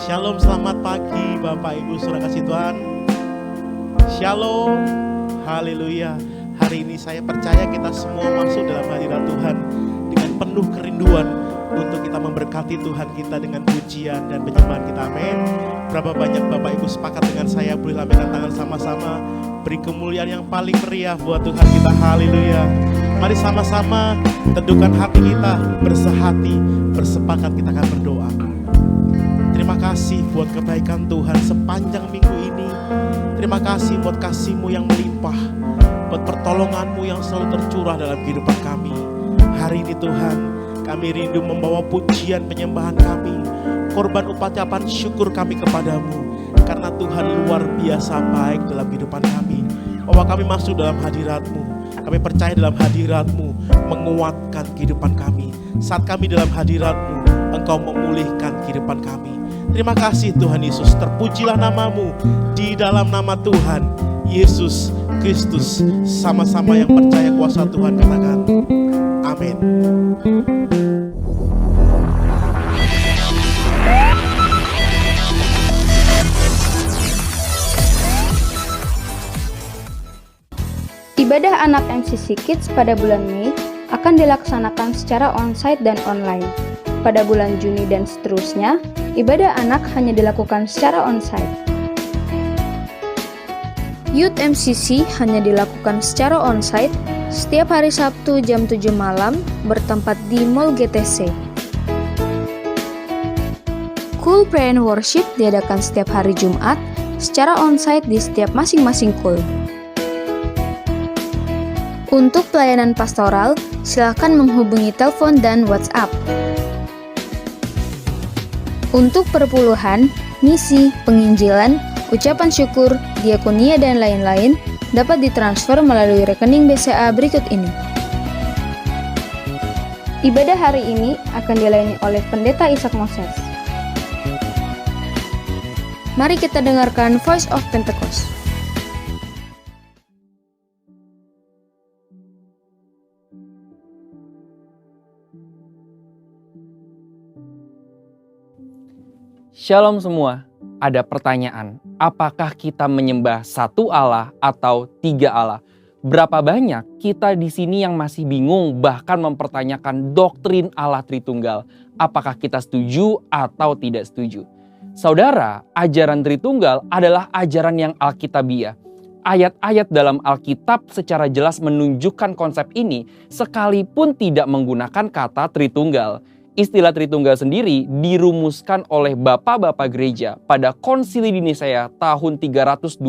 Shalom, selamat pagi Bapak Ibu Saudara kasih Tuhan. Shalom, haleluya. Hari ini saya percaya kita semua masuk dalam hadirat Tuhan dengan penuh kerinduan untuk kita memberkati Tuhan kita dengan pujian dan penyembahan kita. Amin. Berapa banyak Bapak Ibu sepakat dengan saya? Boleh lambaikan tangan sama-sama. Beri kemuliaan yang paling meriah buat Tuhan kita. Haleluya. Mari sama-sama teduhkan hati kita, bersehati, bersepakat kita akan berdoa. Terima kasih buat kebaikan Tuhan sepanjang minggu ini. Terima kasih buat kasih-Mu yang melimpah, buat pertolongan-Mu yang selalu tercurah dalam kehidupan kami. Hari ini Tuhan, kami rindu membawa pujian penyembahan kami, korban ucapan syukur kami kepadamu, karena Tuhan luar biasa baik dalam kehidupan kami. Bahwa kami masuk dalam hadirat-Mu, kami percaya dalam hadirat-Mu menguatkan kehidupan kami. Saat kami dalam hadirat-Mu, Engkau memulihkan kehidupan kami. Terima kasih Tuhan Yesus, terpujilah nama-Mu di dalam nama Tuhan Yesus Kristus. Sama-sama yang percaya kuasa Tuhan katakan amin. Ibadah anak MCC Kids pada bulan Mei akan dilaksanakan secara onsite dan online. Pada bulan Juni dan seterusnya, ibadah anak hanya dilakukan secara onsite. Youth MCC hanya dilakukan secara onsite setiap hari Sabtu jam 7 malam bertempat di Mall GTC. Cool Prayer and Worship diadakan setiap hari Jumat secara onsite di setiap masing-masing cool. Untuk pelayanan pastoral, silakan menghubungi telepon dan WhatsApp. Untuk perpuluhan, misi, penginjilan, ucapan syukur, diakonia, dan lain-lain dapat ditransfer melalui rekening BCA berikut ini. Ibadah hari ini akan dilayani oleh Pendeta Ishak Moses. Mari kita dengarkan Voice of Pentecost. Shalom semua, ada pertanyaan, apakah kita menyembah satu Allah atau tiga Allah? Berapa banyak kita di sini yang masih bingung bahkan mempertanyakan doktrin Allah Tritunggal? Apakah kita setuju atau tidak setuju? Saudara, ajaran Tritunggal adalah ajaran yang alkitabiah. Ayat-ayat dalam Alkitab secara jelas menunjukkan konsep ini sekalipun tidak menggunakan kata Tritunggal. Istilah Tritunggal sendiri dirumuskan oleh bapak-bapak gereja pada Konsili di Nisea tahun 325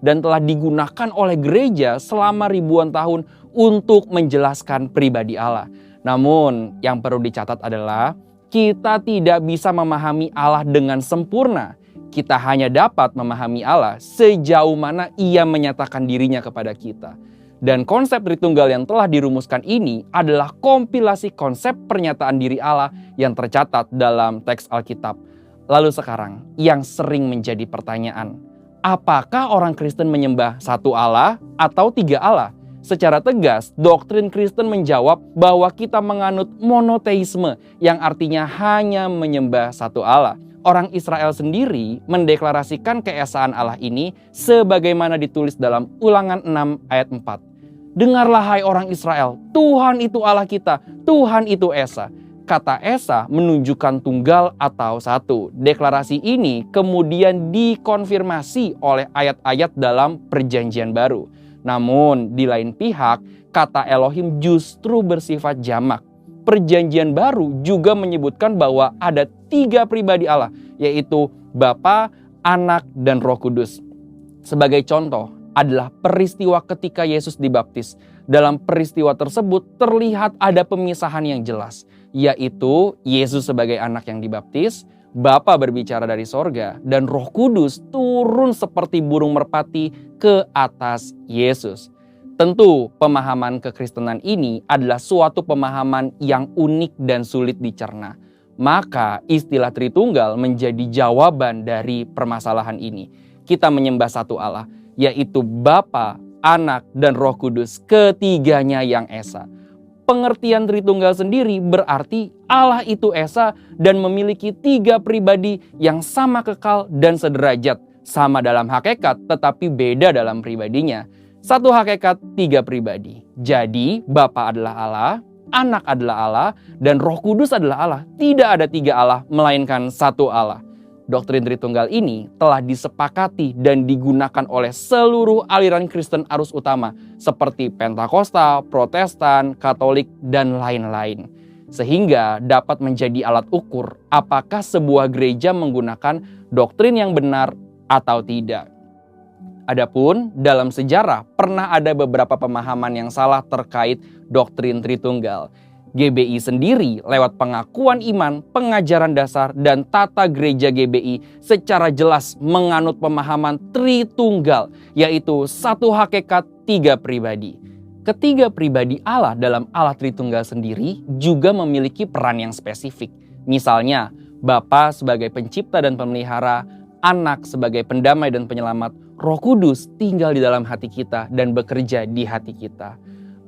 dan telah digunakan oleh gereja selama ribuan tahun untuk menjelaskan pribadi Allah. Namun yang perlu dicatat adalah kita tidak bisa memahami Allah dengan sempurna. Kita hanya dapat memahami Allah sejauh mana Ia menyatakan dirinya kepada kita. Dan konsep Tritunggal yang telah dirumuskan ini adalah kompilasi konsep pernyataan diri Allah yang tercatat dalam teks Alkitab. Lalu sekarang, yang sering menjadi pertanyaan, apakah orang Kristen menyembah satu Allah atau tiga Allah? Secara tegas, doktrin Kristen menjawab bahwa kita menganut monoteisme yang artinya hanya menyembah satu Allah. Orang Israel sendiri mendeklarasikan keesaan Allah ini sebagaimana ditulis dalam Ulangan 6 ayat 4. Dengarlah hai orang Israel, Tuhan itu Allah kita, Tuhan itu Esa. Kata Esa menunjukkan tunggal atau satu. Deklarasi ini kemudian dikonfirmasi oleh ayat-ayat dalam Perjanjian Baru. Namun di lain pihak, kata Elohim justru bersifat jamak. Perjanjian Baru juga menyebutkan bahwa ada tiga pribadi Allah, yaitu Bapa, Anak, dan Roh Kudus. Sebagai contoh adalah peristiwa ketika Yesus dibaptis. Dalam peristiwa tersebut terlihat ada pemisahan yang jelas, yaitu Yesus sebagai anak yang dibaptis, Bapa berbicara dari sorga, dan Roh Kudus turun seperti burung merpati ke atas Yesus. Tentu pemahaman kekristenan ini adalah suatu pemahaman yang unik dan sulit dicerna. Maka istilah Tritunggal menjadi jawaban dari permasalahan ini. Kita menyembah satu Allah, yaitu Bapa, Anak, dan Roh Kudus, ketiganya yang Esa. pengertian Tritunggal sendiri berarti Allah itu Esa dan memiliki 3 pribadi yang sama kekal dan sederajat. Sama dalam hakikat tetapi beda dalam pribadinya. Satu hakikat, 3 pribadi. Jadi Bapa adalah Allah, Anak adalah Allah, dan Roh Kudus adalah Allah. Tidak ada 3 Allah, melainkan satu Allah. Doktrin Tritunggal ini telah disepakati dan digunakan oleh seluruh aliran Kristen arus utama seperti Pentakosta, Protestan, Katolik, dan lain-lain. Sehingga dapat menjadi alat ukur apakah sebuah gereja menggunakan doktrin yang benar atau tidak. Adapun dalam sejarah pernah ada beberapa pemahaman yang salah terkait doktrin Tritunggal. GBI sendiri lewat pengakuan iman, pengajaran dasar, dan tata gereja GBI secara jelas menganut pemahaman Tritunggal, yaitu satu hakikat, 3 pribadi. Ketiga pribadi Allah dalam Allah Tritunggal sendiri juga memiliki peran yang spesifik. Misalnya, Bapa sebagai pencipta dan pemelihara, Anak sebagai pendamai dan penyelamat, Roh Kudus tinggal di dalam hati kita dan bekerja di hati kita.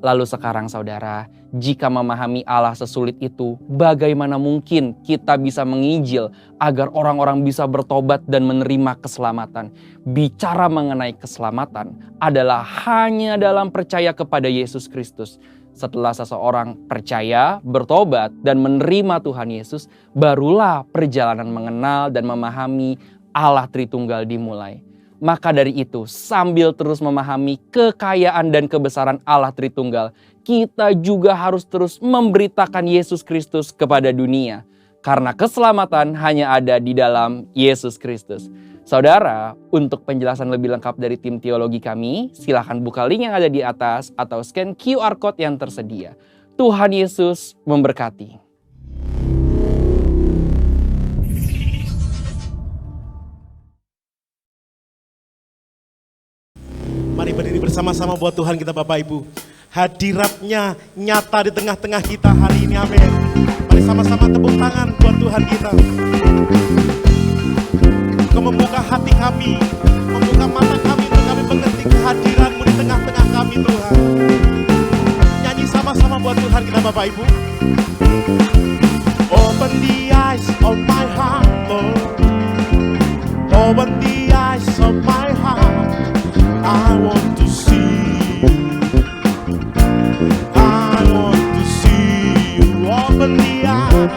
Lalu sekarang saudara, jika memahami Allah sesulit itu, bagaimana mungkin kita bisa menginjil agar orang-orang bisa bertobat dan menerima keselamatan? Bicara mengenai keselamatan adalah hanya dalam percaya kepada Yesus Kristus. Setelah seseorang percaya, bertobat, dan menerima Tuhan Yesus, barulah perjalanan mengenal dan memahami Allah Tritunggal dimulai. Maka dari itu, sambil terus memahami kekayaan dan kebesaran Allah Tritunggal, kita juga harus terus memberitakan Yesus Kristus kepada dunia. Karena keselamatan hanya ada di dalam Yesus Kristus. Saudara, untuk penjelasan lebih lengkap dari tim teologi kami, silahkan buka link yang ada di atas atau scan QR Code yang tersedia. Tuhan Yesus memberkati. Mari berdiri bersama-sama buat Tuhan kita Bapak Ibu. Hadiratnya nyata di tengah-tengah kita hari ini, amin. Mari sama-sama tepuk tangan buat Tuhan kita. Kau membuka hati kami, membuka mata kami untuk kami mengerti kehadiran-Mu di tengah-tengah kami Tuhan. Nyanyi sama-sama buat Tuhan kita Bapak Ibu. Open the eyes of my heart, Lord. Open the eyes of my heart. I want to see you. I want to see you. Open the eyes.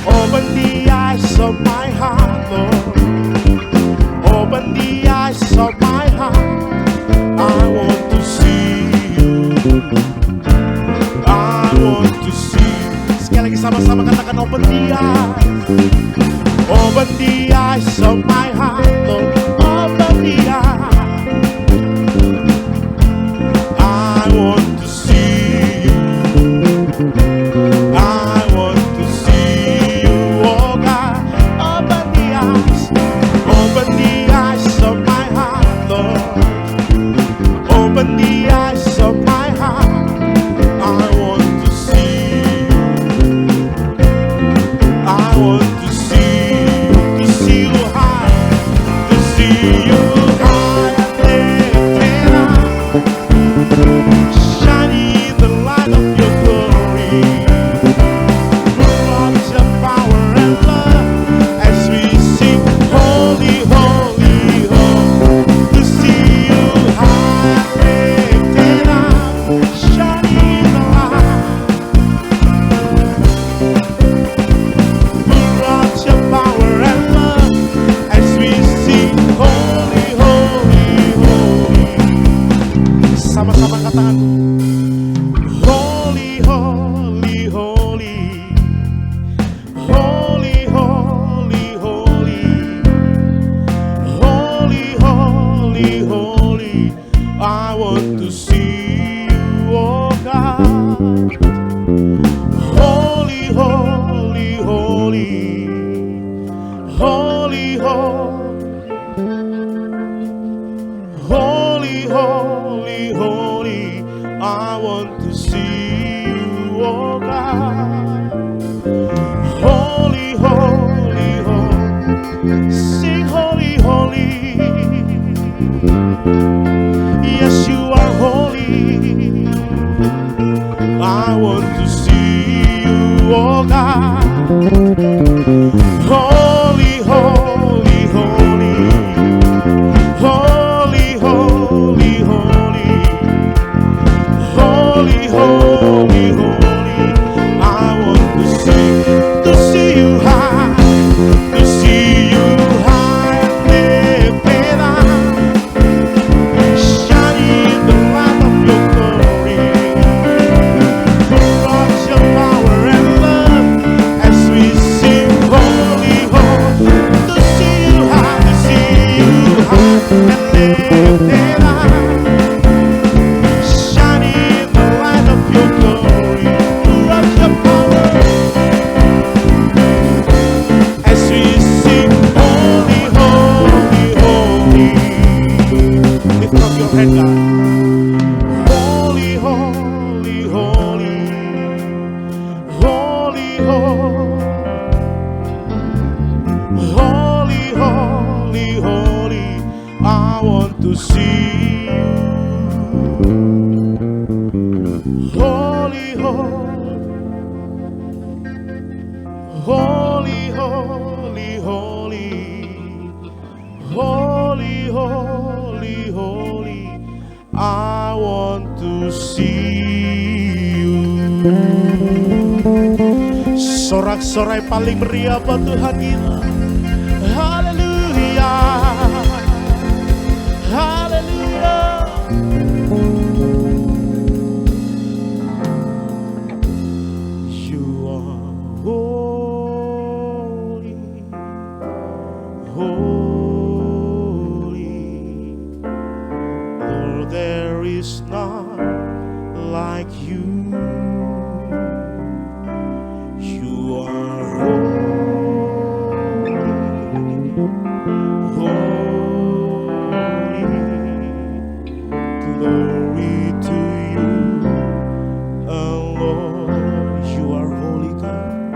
Open the eyes of my heart, Lord. Open the eyes of my heart. I want to see you. I want to see you. Sekali lagi sama-sama katakan open the eyes. Open the eyes of my heart, Lord. Open the eyes. I want to see you. I want to see you, oh God. Open the eyes. Open the eyes of my heart, Lord. Open the eyes of my heart. I want to see you. I want to see you high, to see you high and lifted up, shining in the light of your glory. Pour out your power and love as we sing, holy, holy, holy. To see you high and lifted up, shining in the light. Pour out your power and love as we sing, holy, holy, holy. Sama-sama katakan, holy, holy, holy. Holy, holy, holy. Holy, holy, holy. I want to see you, oh God. Holy, holy, holy. Holy, holy, holy, holy. I want to see you, oh God. Holy, holy, holy. Sing holy, holy. Yes, you are holy. I want to see you. Holy, holy, holy, holy, holy, holy, holy. I want to see you. Sorak-sorai paling meriah buat Tuhan kita. Haleluya, haleluya. You are holy, holy. Lord, there is none like you. You are holy, holy. Glory to you, oh Lord. You are holy God.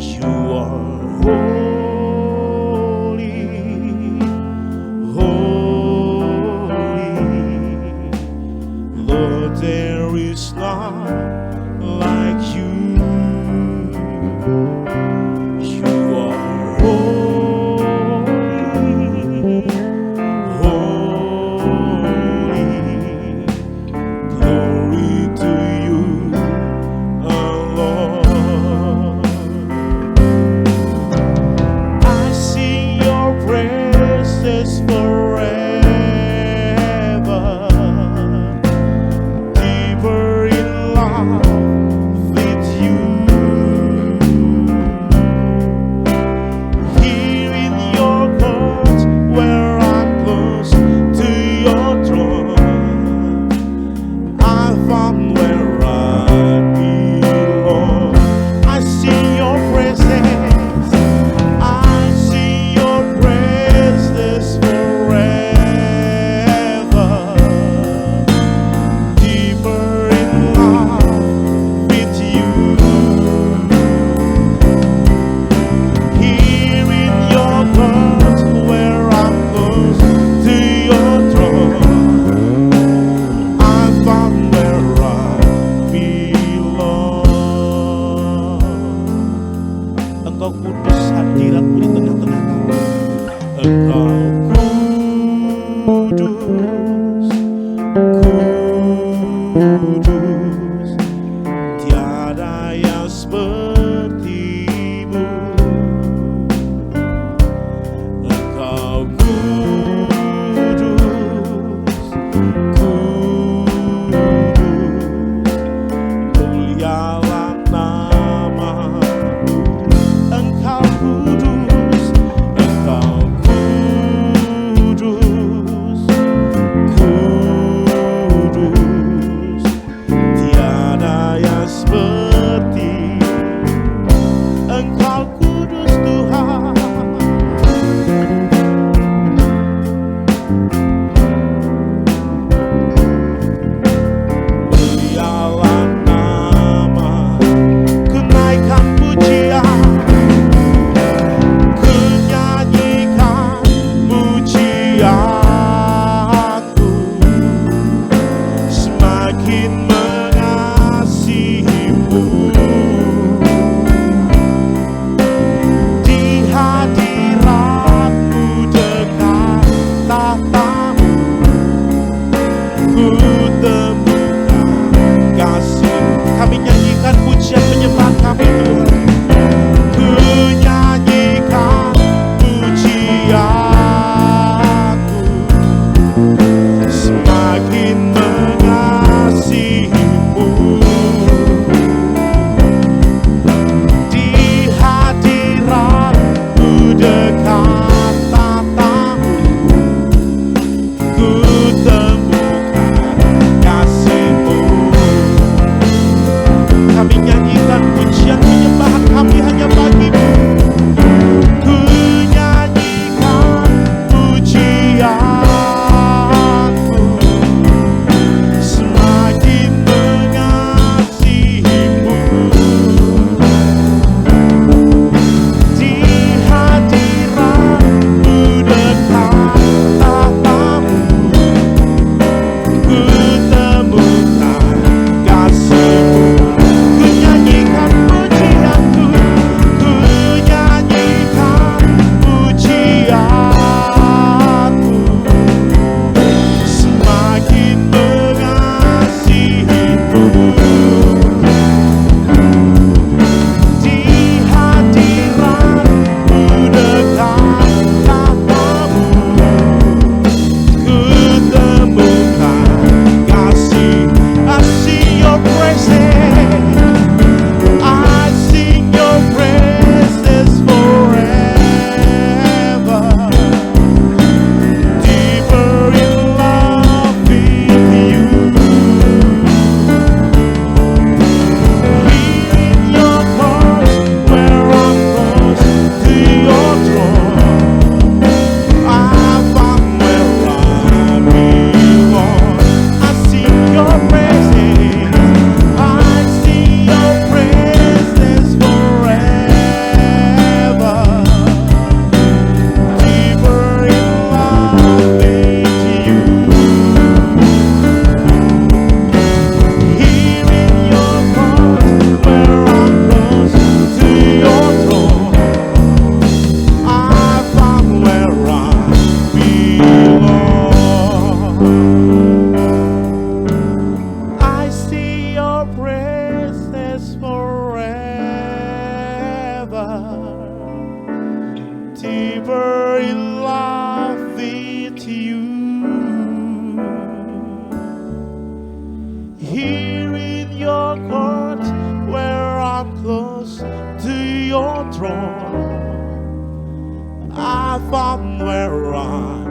You are holy, holy. Lord, there is none like you. You are holy, holy. Glory to you, oh Lord. I sing your praises forever. Deeper in love with you. Here in your courts where I'm close to your throne, I found where I belong. I sing your praises, I sing your praises forever. Deeper in love with you. Here in your courts where I'm close to your throne, I found where I belong. Engkau kudus, hadiratmu di tengah-tengah kami. Engkau kudus, kudus. Tiada yang sepertimu. Engkau kudus, kudus. Mulialah namamu. Engkau kudus, engkau kudus, kudus. Tiada yang seperti engkau kudus Tuhan. Mulialah nama, ku naikkan pujian, ku nyanyikan pujianku, semakin mengasihimu. Di deeper in love with you. Here in your court, where I'm close to your throne, I found where I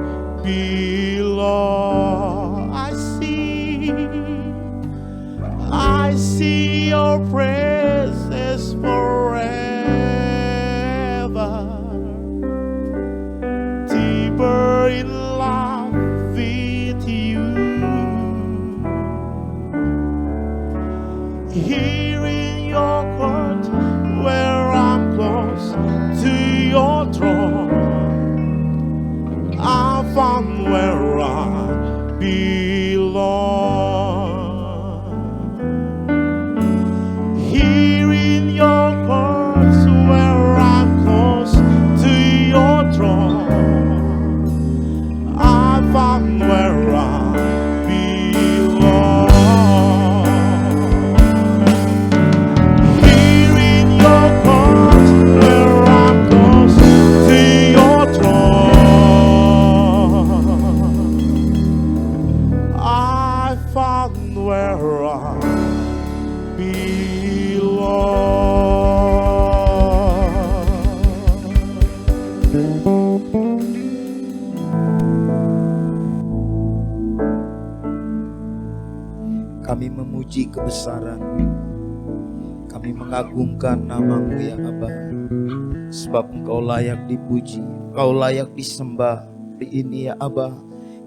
belong. I see your presence forever. Deeper in love with you. Here in your court, where I'm close to your throne, I found where I belong. Here in your courts, where I'm close to your throne, I found where I belong. Here in your courts, where I'm close to your throne, I found where I Kami memuji kebesaran, kami mengagungkan nama-Mu ya Aba, sebab Engkau layak dipuji, Engkau layak disembah. Hari ini ya Aba,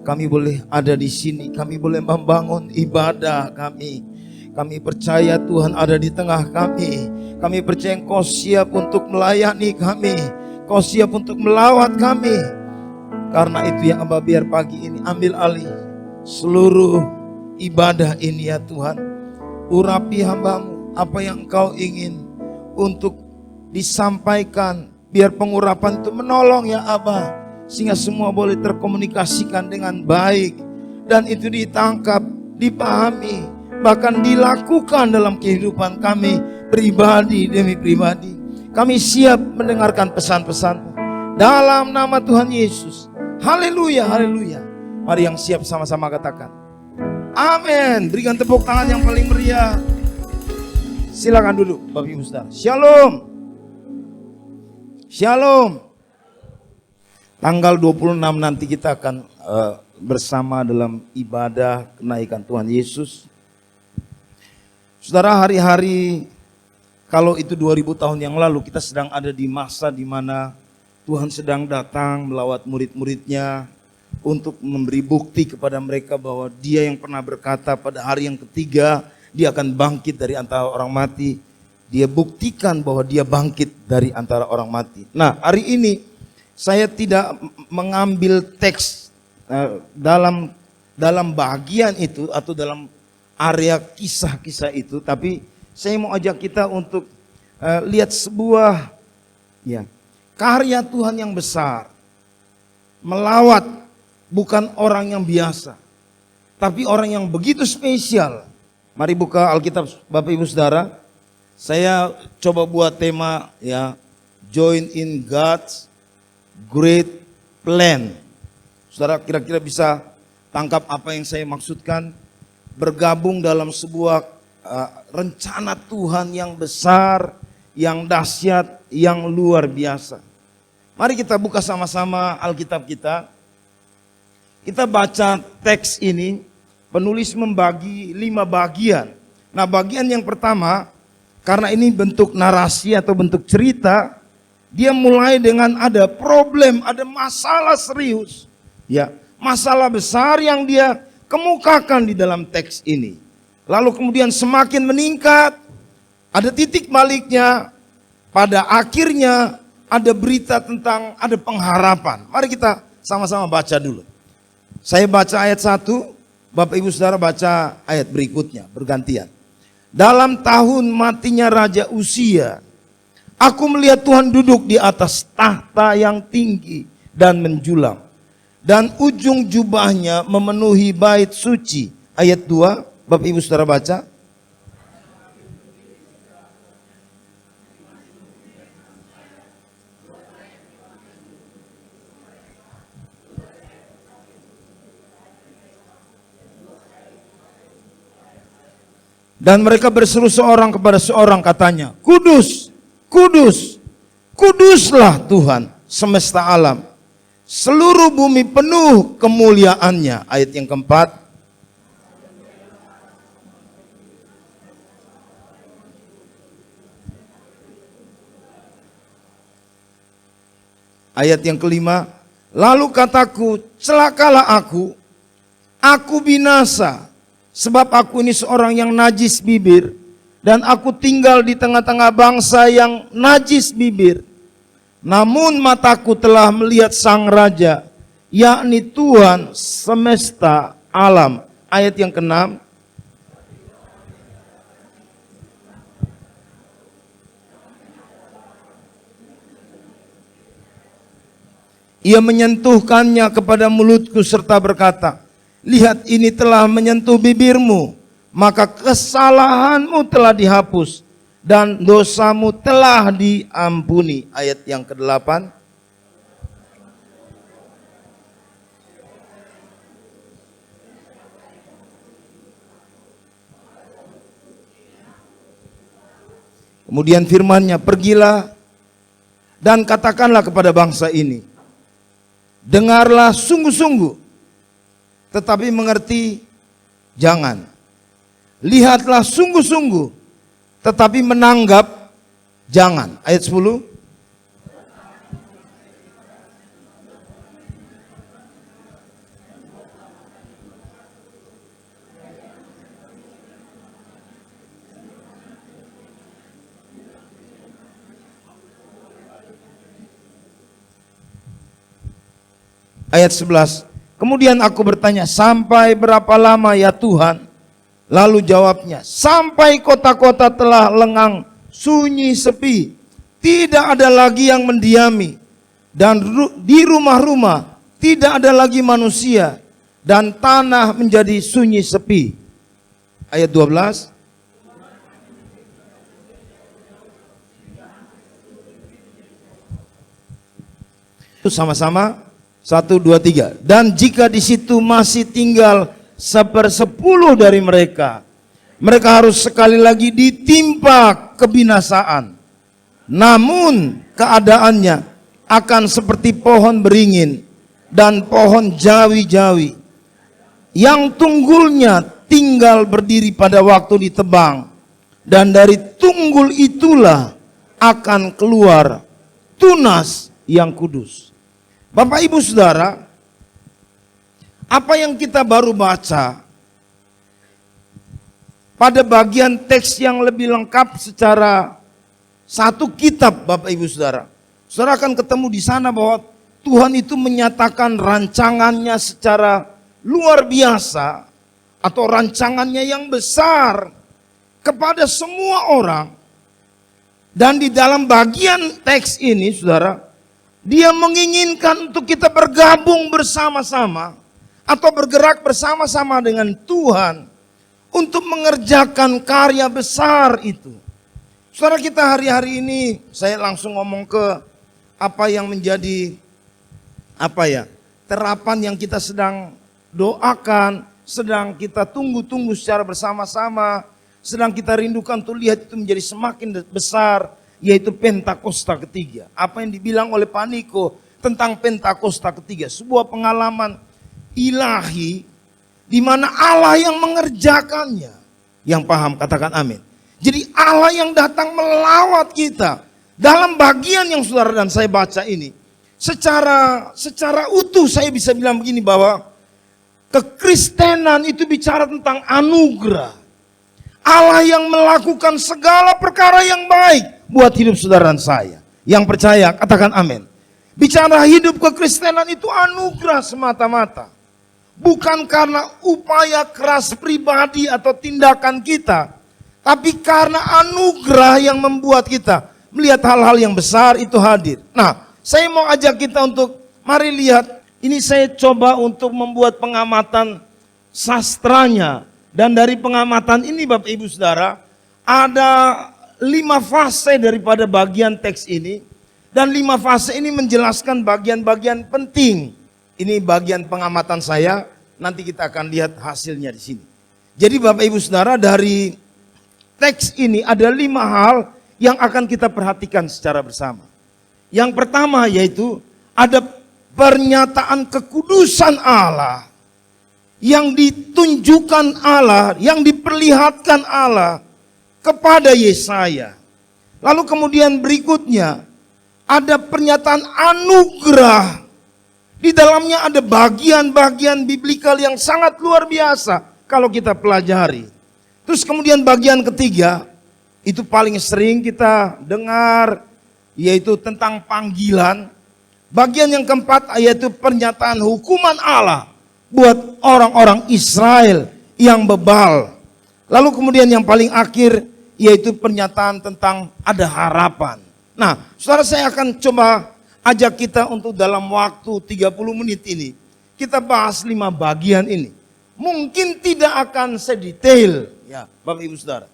kami boleh ada di sini, kami boleh membangun ibadah kami. Kami percaya Tuhan ada di tengah kami. Kami percaya Engkau siap untuk melayani kami, Engkau siap untuk melawat kami. Karena itu ya Aba, biar pagi ini ambil alih seluruh ibadah ini ya Tuhan. Urapi hamba-Mu apa yang Engkau ingin untuk disampaikan. Biar pengurapan itu menolong ya Aba, sehingga semua boleh terkomunikasikan dengan baik. Dan itu ditangkap, dipahami, bahkan dilakukan dalam kehidupan kami pribadi demi pribadi. Kami siap mendengarkan pesan-pesan-Mu dalam nama Tuhan Yesus. Haleluya, haleluya. Mari yang siap sama-sama katakan amin. Berikan tepuk tangan yang paling meriah. Silakan duduk Bapak Ibu Saudara. Shalom. Shalom. Tanggal 26 nanti kita akan bersama dalam ibadah kenaikan Tuhan Yesus. Saudara, hari-hari kalau itu 2000 tahun yang lalu, kita sedang ada di masa di mana Tuhan sedang datang melawat murid-muridnya untuk memberi bukti kepada mereka bahwa Dia yang pernah berkata pada hari yang ketiga Dia akan bangkit dari antara orang mati. Dia buktikan bahwa Dia bangkit dari antara orang mati. Nah, hari ini saya tidak mengambil teks dalam bagian itu atau dalam area kisah-kisah itu, tapi saya mau ajak kita untuk lihat sebuah karya Tuhan yang besar, melawat bukan orang yang biasa, tapi orang yang begitu spesial. Mari buka Alkitab Bapak Ibu Saudara. Saya coba buat tema join in God's great plan. Saudara kira-kira bisa tangkap apa yang saya maksudkan? Bergabung dalam sebuah rencana Tuhan yang besar, yang dahsyat, yang luar biasa. Mari kita buka sama-sama Alkitab kita. Kita baca teks ini, penulis membagi 5 bagian. Nah, bagian yang pertama, karena ini bentuk narasi atau bentuk cerita, dia mulai dengan ada problem, ada masalah serius. Masalah besar yang dia kemukakan di dalam teks ini. Lalu kemudian semakin meningkat, ada titik baliknya, pada akhirnya ada berita tentang ada pengharapan. Mari kita sama-sama baca dulu. Saya baca ayat 1, Bapak Ibu Saudara baca ayat berikutnya, bergantian. Dalam tahun matinya Raja Uzia, aku melihat Tuhan duduk di atas tahta yang tinggi dan menjulang, dan ujung jubahnya memenuhi bait suci. Ayat 2, Bapak Ibu Saudara baca. Dan mereka berseru seorang kepada seorang, katanya, Kudus, kudus, kuduslah Tuhan semesta alam. Seluruh bumi penuh kemuliaannya. Ayat yang keempat. Ayat yang kelima. Lalu kataku, celakalah aku binasa. Sebab aku ini seorang yang najis bibir. Dan aku tinggal di tengah-tengah bangsa yang najis bibir. Namun mataku telah melihat Sang Raja, yakni Tuhan semesta alam. Ayat yang keenam. Ia menyentuhkannya kepada mulutku serta berkata, lihat, ini telah menyentuh bibirmu, maka kesalahanmu telah dihapus dan dosamu telah diampuni. Ayat yang ke-8. Kemudian firman-Nya, pergilah dan katakanlah kepada bangsa ini, dengarlah sungguh-sungguh, tetapi mengerti jangan. Lihatlah sungguh-sungguh, tetapi menanggap jangan. Ayat 10. Ayat 11. Kemudian aku bertanya, sampai berapa lama ya Tuhan? Lalu jawabnya, sampai kota-kota telah lengang, sunyi, sepi. Tidak ada lagi yang mendiami. Dan di rumah-rumah tidak ada lagi manusia. Dan tanah menjadi sunyi, sepi. Ayat 12. Itu sama-sama. 1, 2, 3. Dan jika di situ masih tinggal 1/10 dari mereka, mereka harus sekali lagi ditimpa kebinasaan. Namun keadaannya akan seperti pohon beringin dan pohon jawi-jawi yang tunggulnya tinggal berdiri pada waktu ditebang, dan dari tunggul itulah akan keluar tunas yang kudus. Bapak Ibu Saudara, apa yang kita baru baca pada bagian teks yang lebih lengkap secara satu kitab, Bapak Ibu Saudara. Saudara akan ketemu di sana bahwa Tuhan itu menyatakan rancangannya secara luar biasa atau rancangannya yang besar kepada semua orang. Dan di dalam bagian teks ini, Saudara, Dia menginginkan untuk kita bergabung bersama-sama atau bergerak bersama-sama dengan Tuhan untuk mengerjakan karya besar itu. Saudara, kita hari-hari ini, saya langsung ngomong ke apa yang menjadi terapan yang kita sedang doakan, sedang kita tunggu-tunggu secara bersama-sama, sedang kita rindukan untuk lihat itu menjadi semakin besar, yaitu Pentakosta ketiga. Apa yang dibilang oleh Pak Niko tentang Pentakosta ketiga, sebuah pengalaman ilahi di mana Allah yang mengerjakannya. Yang paham katakan amin. Jadi Allah yang datang melawat kita dalam bagian yang saudara dan saya baca ini. Secara utuh saya bisa bilang begini, bahwa kekristenan itu bicara tentang anugerah. Allah yang melakukan segala perkara yang baik buat hidup saudara dan saya. Yang percaya katakan amin. Bicara hidup kekristenan itu anugerah semata-mata. Bukan karena upaya keras pribadi atau tindakan kita, tapi karena anugerah yang membuat kita melihat hal-hal yang besar itu hadir. Nah, saya mau ajak kita untuk mari lihat. Ini saya coba untuk membuat pengamatan sastranya. Dan dari pengamatan ini Bapak Ibu Saudara, ada 5 fase daripada bagian teks ini. Dan 5 fase ini menjelaskan bagian-bagian penting. Ini bagian pengamatan saya, nanti kita akan lihat hasilnya di sini. Jadi Bapak Ibu Saudara, dari teks ini ada 5 hal yang akan kita perhatikan secara bersama. Yang pertama yaitu ada pernyataan kekudusan Allah yang ditunjukkan Allah, yang diperlihatkan Allah kepada Yesaya. Lalu kemudian berikutnya ada pernyataan anugerah. Di dalamnya ada bagian-bagian biblikal yang sangat luar biasa kalau kita pelajari. Terus kemudian bagian ketiga, itu paling sering kita dengar, yaitu tentang panggilan. Bagian yang keempat yaitu pernyataan hukuman Allah buat orang-orang Israel yang bebal. Lalu kemudian yang paling akhir yaitu pernyataan tentang ada harapan. Nah, saudara, saya akan coba ajak kita untuk dalam waktu 30 menit ini kita bahas 5 bagian ini. Mungkin tidak akan sedetail ya Bapak Ibu Saudara.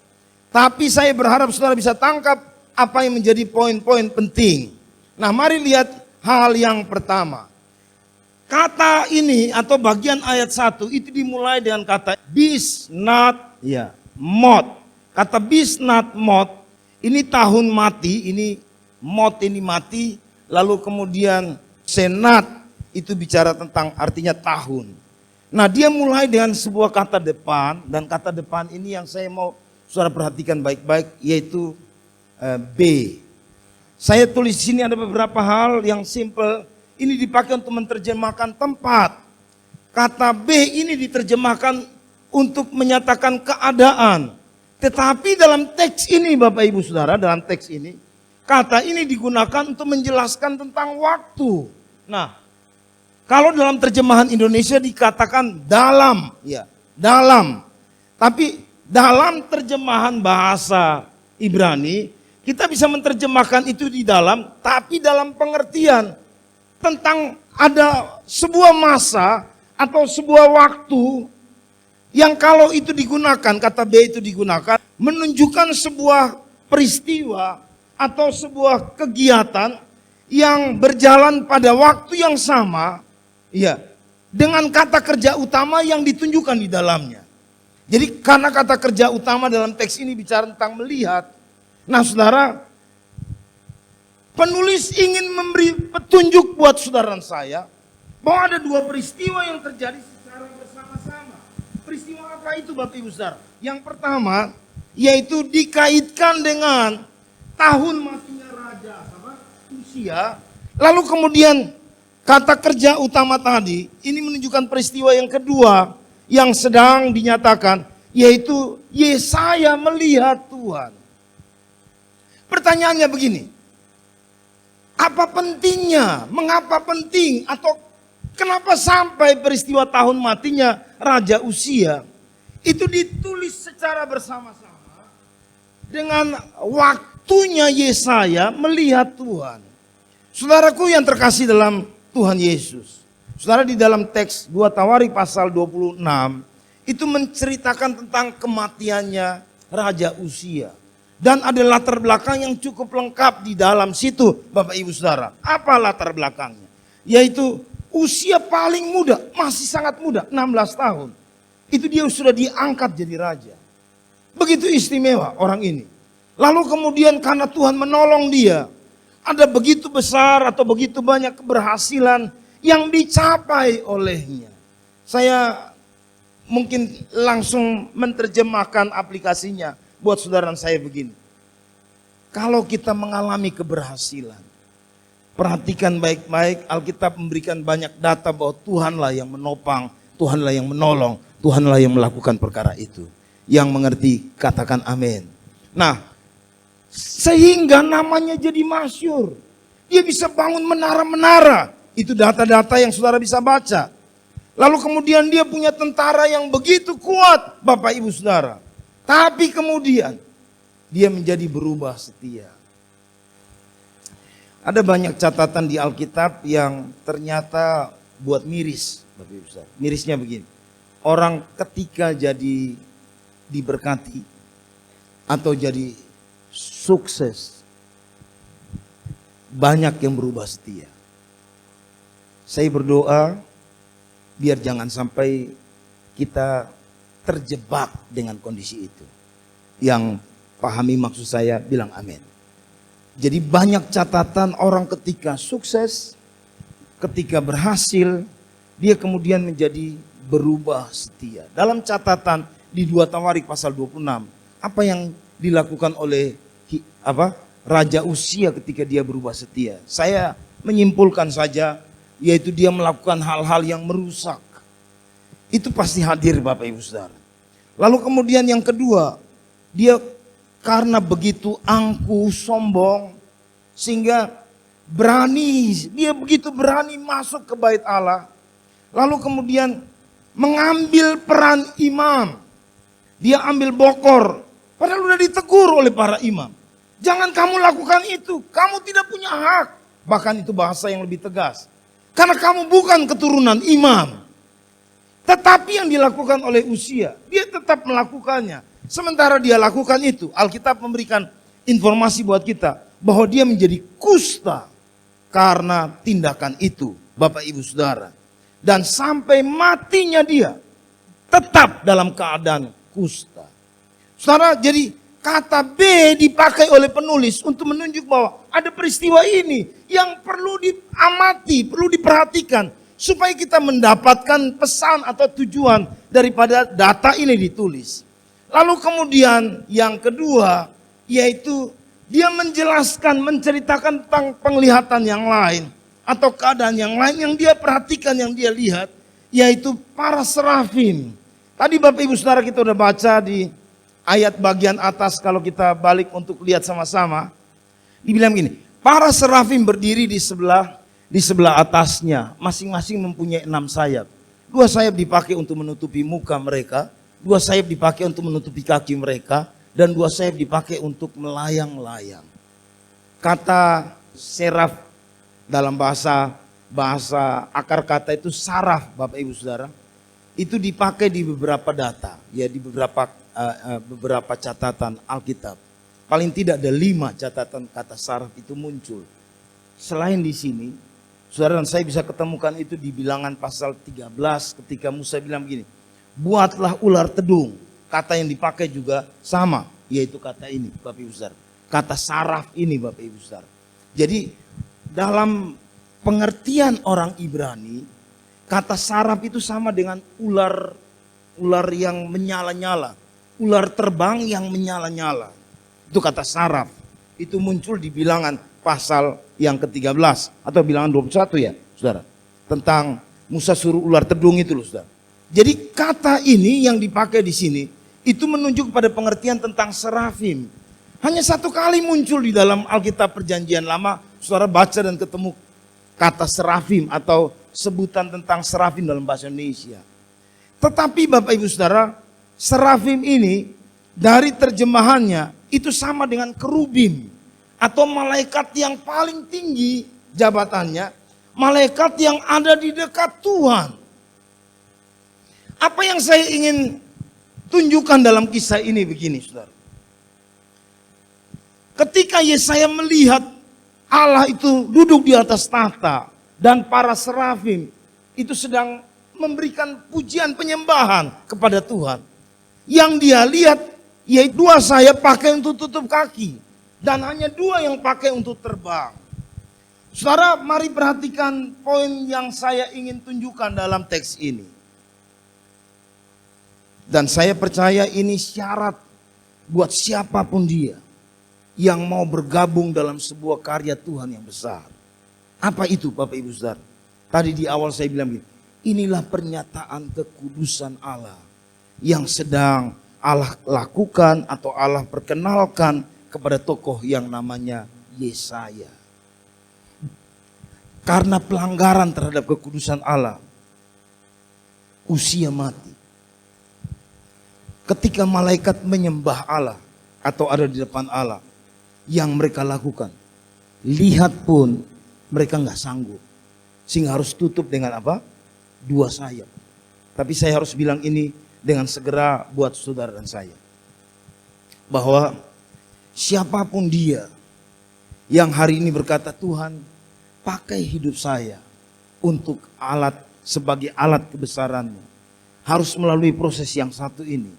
Tapi saya berharap saudara bisa tangkap apa yang menjadi poin-poin penting. Nah, mari lihat hal yang pertama. Kata ini atau bagian ayat 1 itu dimulai dengan kata bis not ya mot. Kata bis not mot ini tahun mati, ini mot ini mati. Lalu kemudian senat itu bicara tentang artinya tahun. Nah, dia mulai dengan sebuah kata depan, dan kata depan ini yang saya mau saudara perhatikan baik-baik yaitu B. Saya tulis di sini ada beberapa hal yang simple. Ini dipakai untuk menerjemahkan tempat. Kata B ini diterjemahkan untuk menyatakan keadaan. Tetapi dalam teks ini Bapak Ibu Saudara, dalam teks ini kata ini digunakan untuk menjelaskan tentang waktu. Nah, kalau dalam terjemahan Indonesia dikatakan dalam, ya, dalam. Tapi dalam terjemahan bahasa Ibrani, kita bisa menerjemahkan itu di dalam, tapi dalam pengertian tentang ada sebuah masa atau sebuah waktu yang kalau itu digunakan, kata B itu digunakan, menunjukkan sebuah peristiwa atau sebuah kegiatan yang berjalan pada waktu yang sama, ya, dengan kata kerja utama yang ditunjukkan di dalamnya. Jadi karena kata kerja utama dalam teks ini bicara tentang melihat. Nah, saudara, penulis ingin memberi petunjuk buat saudara dan saya bahwa ada 2 peristiwa yang terjadi secara bersama-sama. Peristiwa apa itu Bapak Ibu Saudara? Yang pertama yaitu dikaitkan dengan tahun matinya Raja Usia. Lalu kemudian kata kerja utama tadi ini menunjukkan peristiwa yang kedua yang sedang dinyatakan, yaitu Yesaya melihat Tuhan. Pertanyaannya begini, apa pentingnya, mengapa penting, atau kenapa sampai peristiwa tahun matinya Raja Usia itu ditulis secara bersama-sama dengan waktunya Yesaya melihat Tuhan. Saudaraku yang terkasih dalam Tuhan Yesus, saudara, di dalam teks 2 Tawarik pasal 26 itu menceritakan tentang kematiannya Raja Usia. Dan ada latar belakang yang cukup lengkap di dalam situ Bapak Ibu Saudara. Apa latar belakangnya? Yaitu usia paling muda, masih sangat muda, 16 tahun. Itu dia sudah diangkat jadi raja. Begitu istimewa orang ini. Lalu kemudian karena Tuhan menolong dia, ada begitu besar atau begitu banyak keberhasilan yang dicapai olehnya. Saya mungkin langsung menerjemahkan aplikasinya buat saudara saya begini. Kalau kita mengalami keberhasilan, perhatikan baik-baik, Alkitab memberikan banyak data bahwa Tuhanlah yang menopang, Tuhanlah yang menolong, Tuhanlah yang melakukan perkara itu. Yang mengerti katakan amin. Nah, sehingga namanya jadi masyhur. Dia bisa bangun menara-menara. Itu data-data yang saudara bisa baca. Lalu kemudian dia punya tentara yang begitu kuat, Bapak Ibu Saudara. Tapi kemudian dia menjadi berubah setia. Ada banyak catatan di Alkitab yang ternyata buat miris, Bapak Ibu Saudara. Mirisnya begini. Orang ketika jadi diberkati atau jadi sukses, banyak yang berubah setia. Saya berdoa biar jangan sampai kita terjebak dengan kondisi itu. Yang pahami maksud saya, bilang amin. Jadi banyak catatan orang ketika sukses, ketika berhasil, dia kemudian menjadi berubah setia. Dalam catatan di 2 Tawarik pasal 26, apa yang dilakukan oleh Raja Uzia ketika dia berubah setia? Saya menyimpulkan saja, yaitu dia melakukan hal-hal yang merusak. Itu pasti hadir Bapak Ibu Saudara. Lalu kemudian yang kedua, dia karena begitu angkuh, sombong, sehingga dia begitu berani masuk ke bait Allah. Lalu kemudian mengambil peran imam. Dia ambil bokor, padahal sudah ditegur oleh para imam. Jangan kamu lakukan itu, kamu tidak punya hak. Bahkan itu bahasa yang lebih tegas. Karena kamu bukan keturunan imam. Tetapi yang dilakukan oleh Uzia, dia tetap melakukannya. Sementara dia lakukan itu, Alkitab memberikan informasi buat kita bahwa dia menjadi kusta karena tindakan itu, Bapak Ibu Saudara. Dan sampai matinya dia tetap dalam keadaan kusta. Saudara, jadi kata B dipakai oleh penulis untuk menunjuk bahwa ada peristiwa ini yang perlu diamati, perlu diperhatikan supaya kita mendapatkan pesan atau tujuan daripada data ini ditulis. Lalu kemudian yang kedua, yaitu dia menjelaskan, menceritakan tentang penglihatan yang lain atau keadaan yang lain yang dia perhatikan, yang dia lihat, yaitu para serafim. Tadi Bapak Ibu Saudara kita udah baca di ayat bagian atas, kalau kita balik untuk lihat sama-sama, dibilang gini, para serafim berdiri di sebelah atasnya, masing-masing mempunyai 6 sayap. 2 sayap dipakai untuk menutupi muka mereka, 2 sayap dipakai untuk menutupi kaki mereka, dan 2 sayap dipakai untuk melayang-layang. Kata seraf dalam bahasa akar kata itu saraf, Bapak Ibu Saudara. Itu dipakai di beberapa data, ya di beberapa catatan Alkitab. Paling tidak ada 5 catatan kata saraf itu muncul. Selain di sini, saudara dan saya bisa ketemukan itu di Bilangan pasal 13 ketika Musa bilang begini, buatlah ular tedung. Kata yang dipakai juga sama, yaitu kata ini Bapak Ibu Saudara. Kata saraf ini Bapak Ibu Saudara. Jadi dalam pengertian orang Ibrani, kata saraf itu sama dengan ular yang menyala-nyala. Ular terbang yang menyala-nyala. Itu kata saraf. Itu muncul di Bilangan pasal yang ke-13 atau Bilangan 21 ya Saudara. Tentang Musa suruh ular tedung itu loh Saudara. Jadi kata ini yang dipakai di sini itu menunjuk pada pengertian tentang serafim. Hanya 1 kali muncul di dalam Alkitab Perjanjian Lama, saudara baca dan ketemu kata serafim atau sebutan tentang serafim dalam bahasa Indonesia. Tetapi Bapak Ibu Saudara, serafim ini dari terjemahannya itu sama dengan kerubim atau malaikat yang paling tinggi jabatannya, malaikat yang ada di dekat Tuhan. Apa yang saya ingin tunjukkan dalam kisah ini begini saudara. Ketika Yesaya melihat Allah itu duduk di atas tahta dan para serafim itu sedang memberikan pujian penyembahan kepada Tuhan. Yang dia lihat yaitu 2 sayap pakai untuk tutup kaki dan hanya 2 yang pakai untuk terbang. Saudara, mari perhatikan poin yang saya ingin tunjukkan dalam teks ini. Dan saya percaya ini syarat buat siapapun dia yang mau bergabung dalam sebuah karya Tuhan yang besar. Apa itu Bapak Ibu Saudara? Tadi di awal saya bilang begini, inilah pernyataan kekudusan Allah yang sedang Allah lakukan atau Allah perkenalkan kepada tokoh yang namanya Yesaya. Karena pelanggaran terhadap kekudusan Allah, Uzia mati. Ketika malaikat menyembah Allah atau ada di depan Allah, yang mereka lakukan, lihat pun mereka nggak sanggup, sehingga harus tutup dengan apa? 2 sayap. Tapi saya harus bilang ini dengan segera buat saudara dan saya, bahwa siapapun dia yang hari ini berkata, Tuhan pakai hidup saya untuk sebagai alat kebesaran-Mu, harus melalui proses yang satu ini,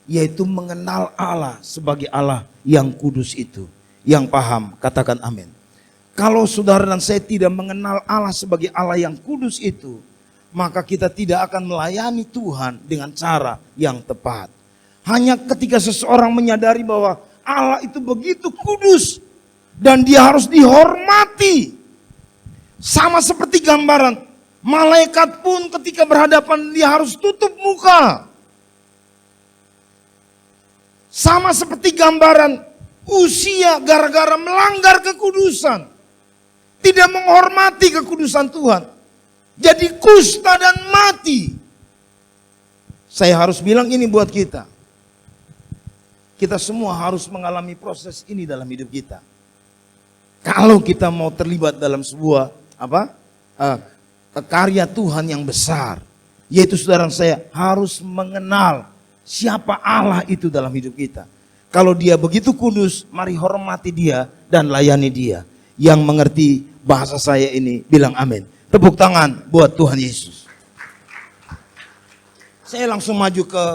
yaitu mengenal Allah sebagai Allah yang kudus itu. Yang paham, katakan amin. Kalau saudara dan saya tidak mengenal Allah sebagai Allah yang kudus itu, maka kita tidak akan melayani Tuhan dengan cara yang tepat. Hanya ketika seseorang menyadari bahwa Allah itu begitu kudus dan dia harus dihormati. Sama seperti gambaran, malaikat pun ketika berhadapan dia harus tutup muka. Sama seperti gambaran Uzia gara-gara melanggar kekudusan. Tidak menghormati kekudusan Tuhan. Jadi kusta dan mati. Saya harus bilang ini buat kita. Kita semua harus mengalami proses ini dalam hidup kita. Kalau kita mau terlibat dalam sebuah karya Tuhan yang besar. Yaitu saudara saya harus mengenal siapa Allah itu dalam hidup kita. Kalau dia begitu kudus, mari hormati dia dan layani dia. Yang mengerti bahasa saya ini bilang amin. Tepuk tangan buat Tuhan Yesus. Saya langsung maju ke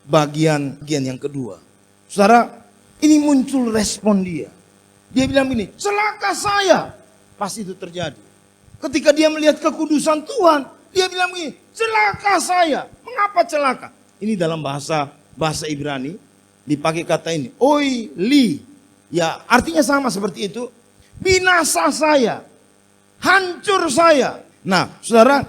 bagian yang kedua. Saudara, ini muncul respon dia. Dia bilang begini, celaka saya. Pasti itu terjadi. Ketika dia melihat kekudusan Tuhan, dia bilang begini, celaka saya. Mengapa celaka? Ini dalam bahasa Ibrani, dipakai kata ini, oi li. Ya, artinya sama seperti itu. Binasa saya, hancur saya. Nah, saudara,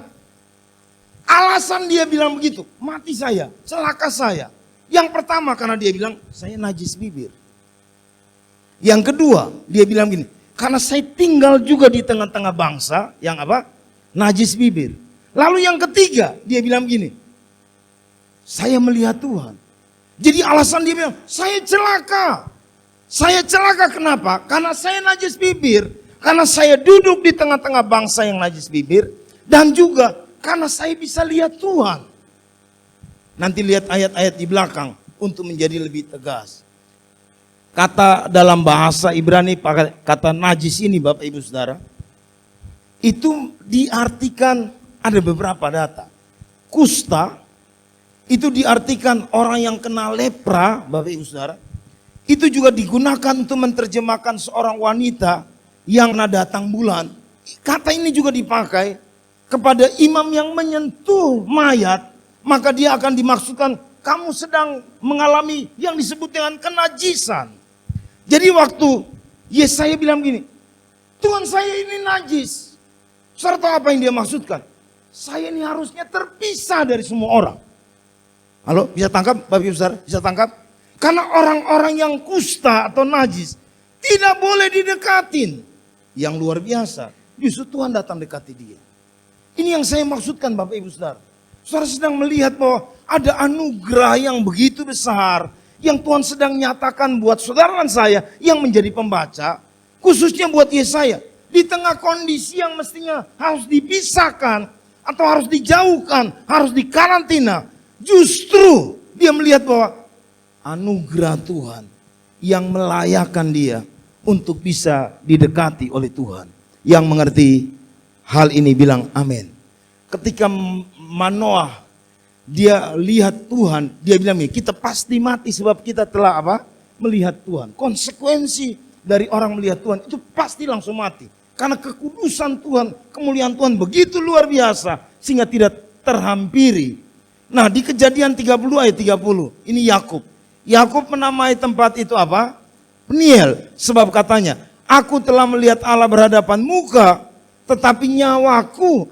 alasan dia bilang begitu, mati saya, celaka saya. Yang pertama karena dia bilang, saya najis bibir. Yang kedua, dia bilang gini, karena saya tinggal juga di tengah-tengah bangsa yang najis bibir. Lalu yang ketiga, dia bilang gini, saya melihat Tuhan. Jadi alasan dia bilang, saya celaka. Saya celaka kenapa? Karena saya najis bibir. Karena saya duduk di tengah-tengah bangsa yang najis bibir. Dan juga karena saya bisa lihat Tuhan. Nanti lihat ayat-ayat di belakang untuk menjadi lebih tegas. Kata dalam bahasa Ibrani, kata najis ini Bapak Ibu Saudara. Itu diartikan ada beberapa data. Kusta itu diartikan orang yang kena lepra Bapak Ibu Saudara. Itu juga digunakan untuk menerjemahkan seorang wanita yang kena datang bulan. Kata ini juga dipakai kepada imam yang menyentuh mayat. Maka dia akan dimaksudkan kamu sedang mengalami yang disebut dengan kenajisan. Jadi waktu Yesaya bilang gini, Tuhan saya ini najis. Saudara tahu apa yang dia maksudkan? Saya ini harusnya terpisah dari semua orang. Halo, bisa tangkap Bapak Ibu Saudara? Bisa tangkap? Karena orang-orang yang kusta atau najis tidak boleh didekatin. Yang luar biasa, justru Tuhan datang dekati dia. Ini yang saya maksudkan Bapak Ibu Saudara. Saudara sedang melihat bahwa ada anugerah yang begitu besar yang Tuhan sedang nyatakan buat saudara dan saya yang menjadi pembaca, khususnya buat Yesaya. Di tengah kondisi yang mestinya harus dipisahkan atau harus dijauhkan, harus dikarantina, justru dia melihat bahwa anugerah Tuhan yang melayakkan dia untuk bisa didekati oleh Tuhan. Yang mengerti hal ini bilang amin. Ketika Manoah dia lihat Tuhan, dia bilang kita pasti mati sebab kita telah melihat Tuhan. Konsekuensi dari orang melihat Tuhan itu pasti langsung mati. Karena kekudusan Tuhan, kemuliaan Tuhan begitu luar biasa sehingga tidak terhampiri. Nah, di Kejadian 30 ayat 30, ini Yakub. Yakub menamai tempat itu Peniel, sebab katanya, aku telah melihat Allah berhadapan muka, tetapi nyawaku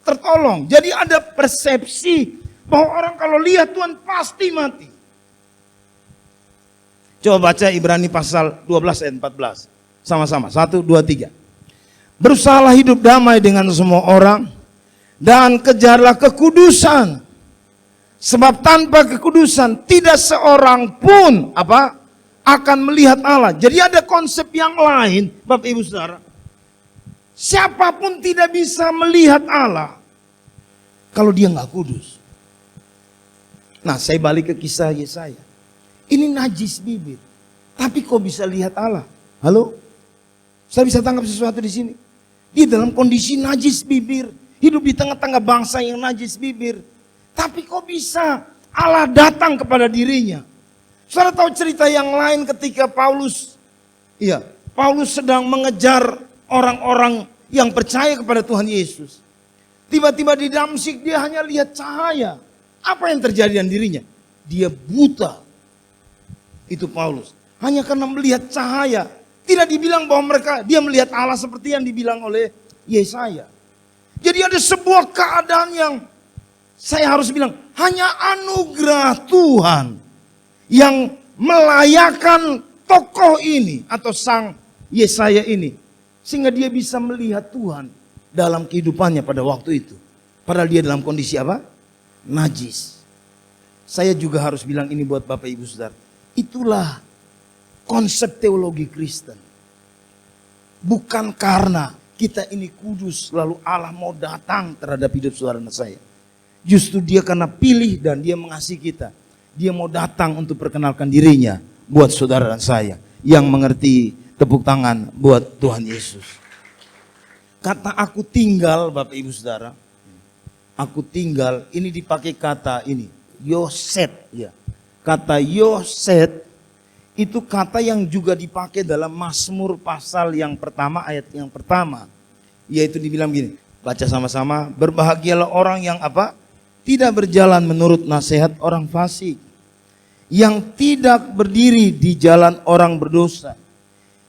tertolong. Jadi ada persepsi bahwa orang kalau lihat Tuhan pasti mati. Coba baca Ibrani pasal 12 ayat 14. Sama-sama, 1, 2, 3. Berusahalah hidup damai dengan semua orang dan kejarlah kekudusan. Sebab tanpa kekudusan tidak seorang pun akan melihat Allah. Jadi ada konsep yang lain Bapak Ibu Saudara. Siapapun tidak bisa melihat Allah kalau dia nggak kudus. Nah, saya balik ke kisah Yesaya. Ini najis bibir, tapi kok bisa lihat Allah? Halo? Saya bisa tangkap sesuatu di sini. Dia dalam kondisi najis bibir, hidup di tengah-tengah bangsa yang najis bibir. Tapi kok bisa Allah datang kepada dirinya. Saudara tahu cerita yang lain ketika Paulus sedang mengejar orang-orang yang percaya kepada Tuhan Yesus. Tiba-tiba di Damsyik dia hanya lihat cahaya. Apa yang terjadi dalam dirinya? Dia buta. Itu Paulus. Hanya karena melihat cahaya. Tidak dibilang bahwa dia melihat Allah seperti yang dibilang oleh Yesaya. Jadi ada sebuah keadaan yang saya harus bilang, hanya anugerah Tuhan yang melayakan tokoh ini atau sang Yesaya ini. Sehingga dia bisa melihat Tuhan dalam kehidupannya pada waktu itu. Padahal dia dalam kondisi apa? Najis. Saya juga harus bilang ini buat Bapak Ibu Saudara. Itulah konsep teologi Kristen. Bukan karena kita ini kudus lalu Allah mau datang terhadap hidup saudara dan saya. Justru dia karena pilih dan dia mengasihi kita. Dia mau datang untuk perkenalkan dirinya buat saudara dan saya. Yang mengerti, tepuk tangan buat Tuhan Yesus. Kata aku tinggal Bapak Ibu Saudara. Aku tinggal, ini dipakai kata ini. Yoset ya. Kata Yoset itu kata yang juga dipakai dalam Mazmur pasal yang pertama, ayat yang pertama. Yaitu dibilang gini, baca sama-sama. Berbahagialah orang yang apa? Tidak berjalan menurut nasihat orang fasik. Yang tidak berdiri di jalan orang berdosa.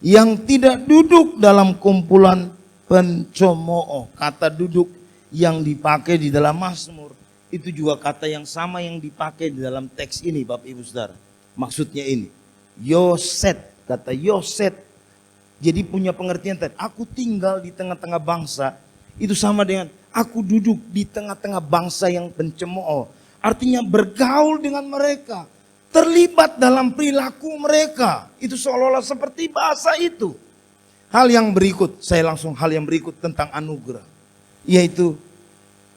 Yang tidak duduk dalam kumpulan pencemooh. Kata duduk yang dipakai di dalam Mazmur. Itu juga kata yang sama yang dipakai di dalam teks ini Bapak Ibu Saudara. Maksudnya ini. Yoset, kata Yoset. Jadi punya pengertian tadi. Aku tinggal di tengah-tengah bangsa. Itu sama dengan aku duduk di tengah-tengah bangsa yang pencemooh. Artinya bergaul dengan mereka. Terlibat dalam perilaku mereka. Itu seolah-olah seperti bahasa itu. Hal yang berikut tentang anugerah. Yaitu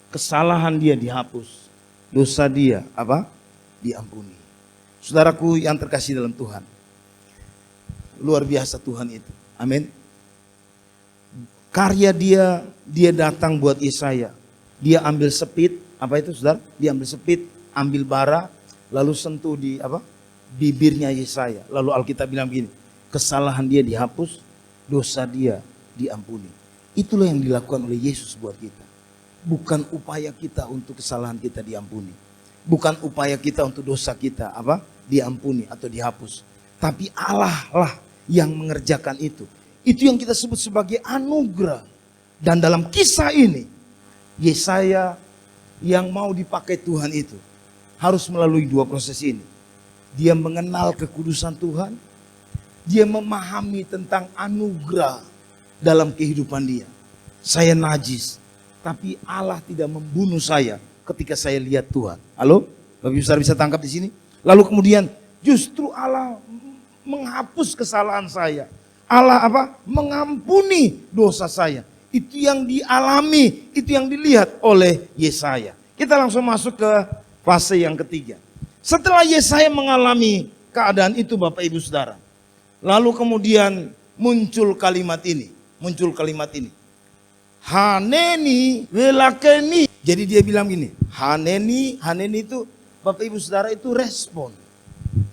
kesalahan dia dihapus. Dosa dia apa? Diampuni. Saudaraku yang terkasih dalam Tuhan. Luar biasa Tuhan itu. Amin. Karya dia datang buat Yesaya. Dia ambil sepit, apa itu saudara? Dia ambil sepit, ambil bara, lalu sentuh di apa? Bibirnya Yesaya. Lalu Alkitab bilang begini, kesalahan dia dihapus, dosa dia diampuni. Itulah yang dilakukan oleh Yesus buat kita. Bukan upaya kita untuk kesalahan kita diampuni. Bukan upaya kita untuk dosa kita apa? Diampuni atau dihapus. Tapi Allah lah yang mengerjakan itu. Itu yang kita sebut sebagai anugerah. Dan dalam kisah ini, Yesaya yang mau dipakai Tuhan itu harus melalui dua proses ini. Dia mengenal kekudusan Tuhan. Dia memahami tentang anugerah dalam kehidupan dia. Saya najis, tapi Allah tidak membunuh saya ketika saya lihat Tuhan. Halo? Bapak Ibu Saudara bisa tangkap di sini? Lalu kemudian justru Allah menghapus kesalahan saya. Allah apa? Mengampuni dosa saya. Itu yang dialami, itu yang dilihat oleh Yesaya. Kita langsung masuk ke fase yang ketiga. Setelah Yesaya mengalami keadaan itu Bapak Ibu Saudara. Lalu kemudian muncul kalimat ini. Haneni welakeni. Jadi dia bilang gini, Haneni itu Bapak Ibu Saudara itu respon.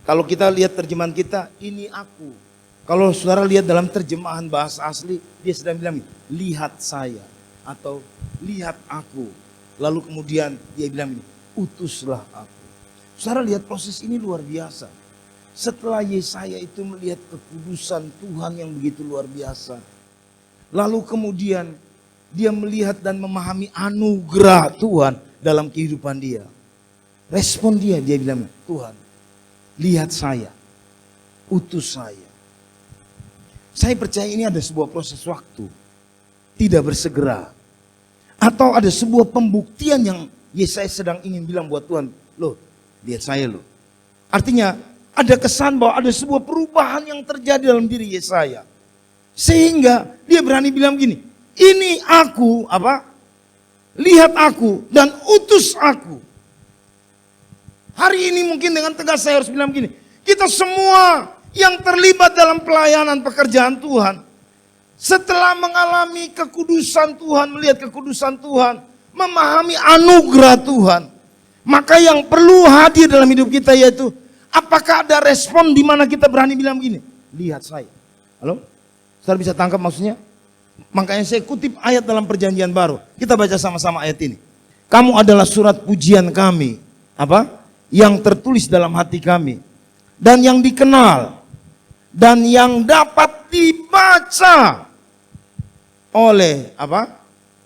Kalau kita lihat terjemahan kita, ini aku. Kalau saudara lihat dalam terjemahan bahasa asli, dia sedang bilang, lihat saya atau lihat aku. Lalu kemudian dia bilang ini, utuslah aku. Saudara lihat proses ini luar biasa. Setelah Yesaya itu melihat kekudusan Tuhan yang begitu luar biasa. Lalu kemudian dia melihat dan memahami anugerah Tuhan dalam kehidupan dia. Respon dia bilang, Tuhan, lihat saya, utus saya. Saya percaya ini ada sebuah proses waktu. Tidak bersegera. Atau ada sebuah pembuktian yang Yesaya sedang ingin bilang buat Tuhan. Loh, lihat saya loh. Artinya ada kesan bahwa ada sebuah perubahan yang terjadi dalam diri Yesaya. Sehingga dia berani bilang gini. Ini aku, apa? Lihat aku dan utus aku. Hari ini mungkin dengan tegas saya harus bilang gini. Kita semua yang terlibat dalam pelayanan pekerjaan Tuhan. Setelah mengalami kekudusan Tuhan, melihat kekudusan Tuhan, memahami anugerah Tuhan. Maka yang perlu hadir dalam hidup kita yaitu, apakah ada respon di mana kita berani bilang begini, lihat saya. Halo? Saudara bisa tangkap maksudnya? Makanya saya kutip ayat dalam perjanjian baru. Kita baca sama-sama ayat ini. Kamu adalah surat pujian kami. Apa? Yang tertulis dalam hati kami. Dan yang dikenal. Dan yang dapat dibaca oleh apa?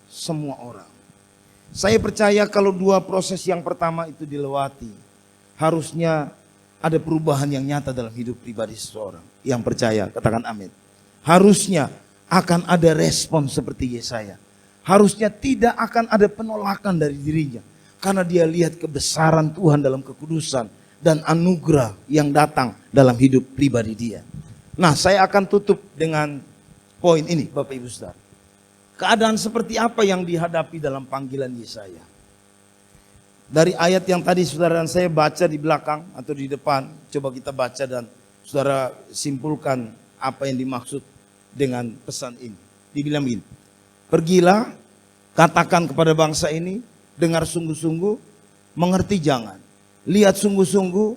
Semua orang. Saya percaya kalau dua proses yang pertama itu dilewati, harusnya ada perubahan yang nyata dalam hidup pribadi seseorang. Yang percaya, katakan amin. Harusnya akan ada respon seperti Yesaya. Harusnya tidak akan ada penolakan dari dirinya. Karena dia lihat kebesaran Tuhan dalam kekudusan dan anugerah yang datang dalam hidup pribadi dia. Nah, saya akan tutup dengan poin ini, Bapak Ibu Saudara. Keadaan seperti apa yang dihadapi dalam panggilan Yesaya? Dari ayat yang tadi saudara dan saya baca di belakang atau di depan, coba kita baca dan saudara simpulkan apa yang dimaksud dengan pesan ini. Dibilang begini, pergilah, katakan kepada bangsa ini, dengar sungguh-sungguh, mengerti jangan. Lihat sungguh-sungguh,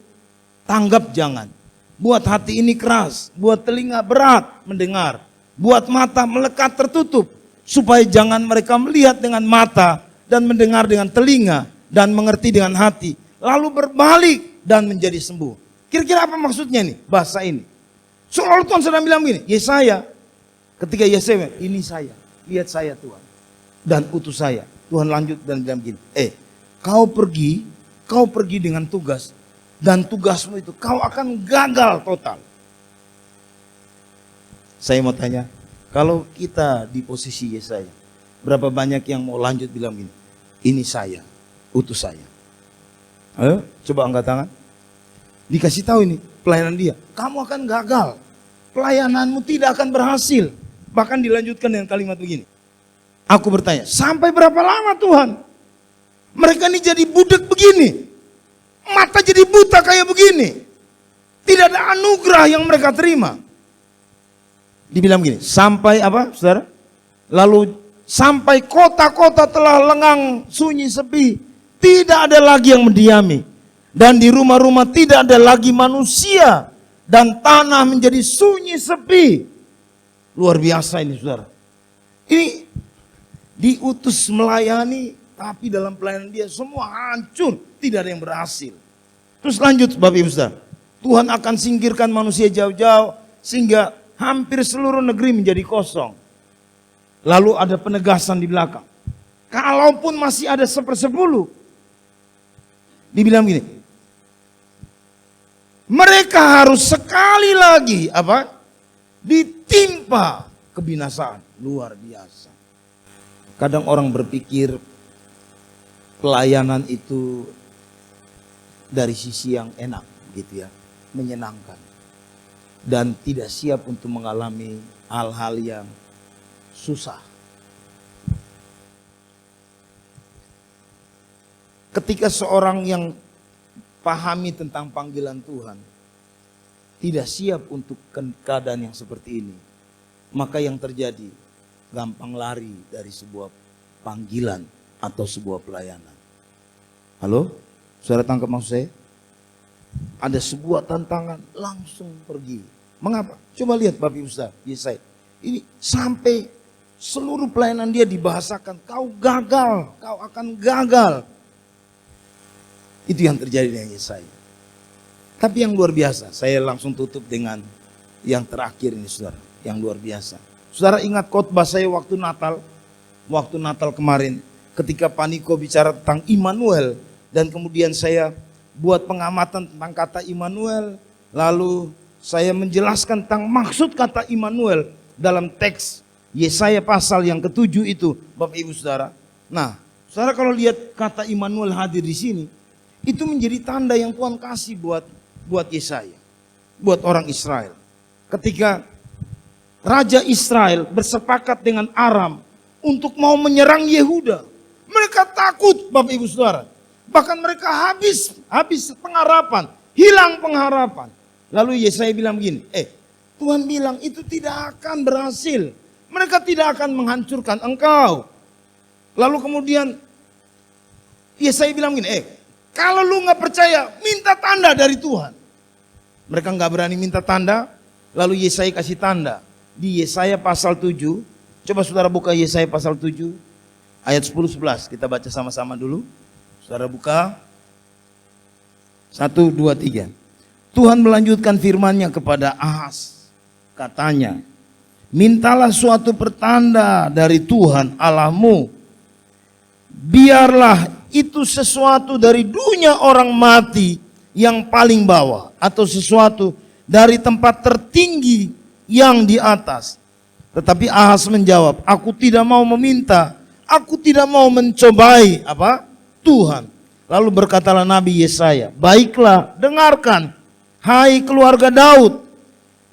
tanggap jangan. Buat hati ini keras, buat telinga berat mendengar, buat mata melekat tertutup, supaya jangan mereka melihat dengan mata dan mendengar dengan telinga dan mengerti dengan hati, lalu berbalik dan menjadi sembuh. Kira-kira apa maksudnya nih bahasa ini? Seolah Tuhan sedang bilang begini, Yesaya, ketika Yesaya, ini saya, lihat saya Tuhan, dan utus saya. Tuhan lanjut dan bilang begini, kau pergi dengan tugas, dan tugasmu itu kau akan gagal total. Saya mau tanya, kalau kita di posisi Yesaya, berapa banyak yang mau lanjut bilang begini, ini saya, utus saya. Ayo, coba angkat tangan. Dikasih tahu ini, pelayanan dia, kamu akan gagal. Pelayananmu tidak akan berhasil. Bahkan dilanjutkan dengan kalimat begini. Aku bertanya, sampai berapa lama Tuhan? Mereka ini jadi budak begini. Mata jadi buta kayak begini. Tidak ada anugerah yang mereka terima. Dibilang begini, sampai apa saudara? Lalu sampai kota-kota telah lengang sunyi sepi. Tidak ada lagi yang mendiami. Dan di rumah-rumah tidak ada lagi manusia. Dan tanah menjadi sunyi sepi. Luar biasa ini saudara. Ini diutus melayani, tapi dalam pelayanan dia semua hancur. Tidak ada yang berhasil. Terus lanjut Bapak Ibu Saudara. Tuhan akan singkirkan manusia jauh-jauh. Sehingga hampir seluruh negeri menjadi kosong. Lalu ada penegasan di belakang. Kalaupun masih ada 1/10. Dibilang gini. Mereka harus sekali lagi ditimpa kebinasaan. Luar biasa. Kadang orang berpikir pelayanan itu dari sisi yang enak gitu ya, menyenangkan. Dan tidak siap untuk mengalami hal-hal yang susah. Ketika seorang yang pahami tentang panggilan Tuhan tidak siap untuk keadaan yang seperti ini, maka yang terjadi gampang lari dari sebuah panggilan atau sebuah pelayanan. Halo? Saudara tangkap maksud saya? Ada sebuah tantangan langsung pergi. Mengapa? Coba lihat Bapak Ibu Saudara, Yesaya. Ini sampai seluruh pelayanan dia dibahasakan, kau gagal, kau akan gagal. Itu yang terjadi dengan Yesaya. Tapi yang luar biasa, saya langsung tutup dengan yang terakhir ini saudara, yang luar biasa. Saudara ingat khotbah saya waktu Natal kemarin, ketika Pak Niko bicara tentang Immanuel, dan kemudian saya buat pengamatan tentang kata Immanuel, lalu saya menjelaskan tentang maksud kata Immanuel dalam teks Yesaya pasal yang ke-7 itu, Bapak Ibu Saudara. Nah, saudara kalau lihat kata Immanuel hadir di sini, itu menjadi tanda yang Tuhan kasih buat Yesaya, buat orang Israel. Ketika Raja Israel bersepakat dengan Aram untuk mau menyerang Yehuda, mereka takut Bapak Ibu Saudara. Bahkan mereka habis pengharapan, hilang pengharapan. Lalu Yesaya bilang begini, Tuhan bilang itu tidak akan berhasil. Mereka tidak akan menghancurkan engkau. Lalu kemudian Yesaya bilang begini, Kalau lu nggak percaya, minta tanda dari Tuhan. Mereka nggak berani minta tanda, lalu Yesaya kasih tanda. Di Yesaya pasal 7, coba saudara buka Yesaya pasal 7, ayat 10-11. Kita baca sama-sama dulu. Saudara buka. 1, 2, 3. Tuhan melanjutkan firman-Nya kepada Ahaz. Katanya, mintalah suatu pertanda dari Tuhan Allahmu. Biarlah itu sesuatu dari dunia orang mati yang paling bawah, atau sesuatu dari tempat tertinggi yang di atas. Tetapi Ahaz menjawab, aku tidak mau meminta, aku tidak mau mencobai apa? Tuhan. Lalu berkatalah Nabi Yesaya, baiklah, dengarkan, hai keluarga Daud.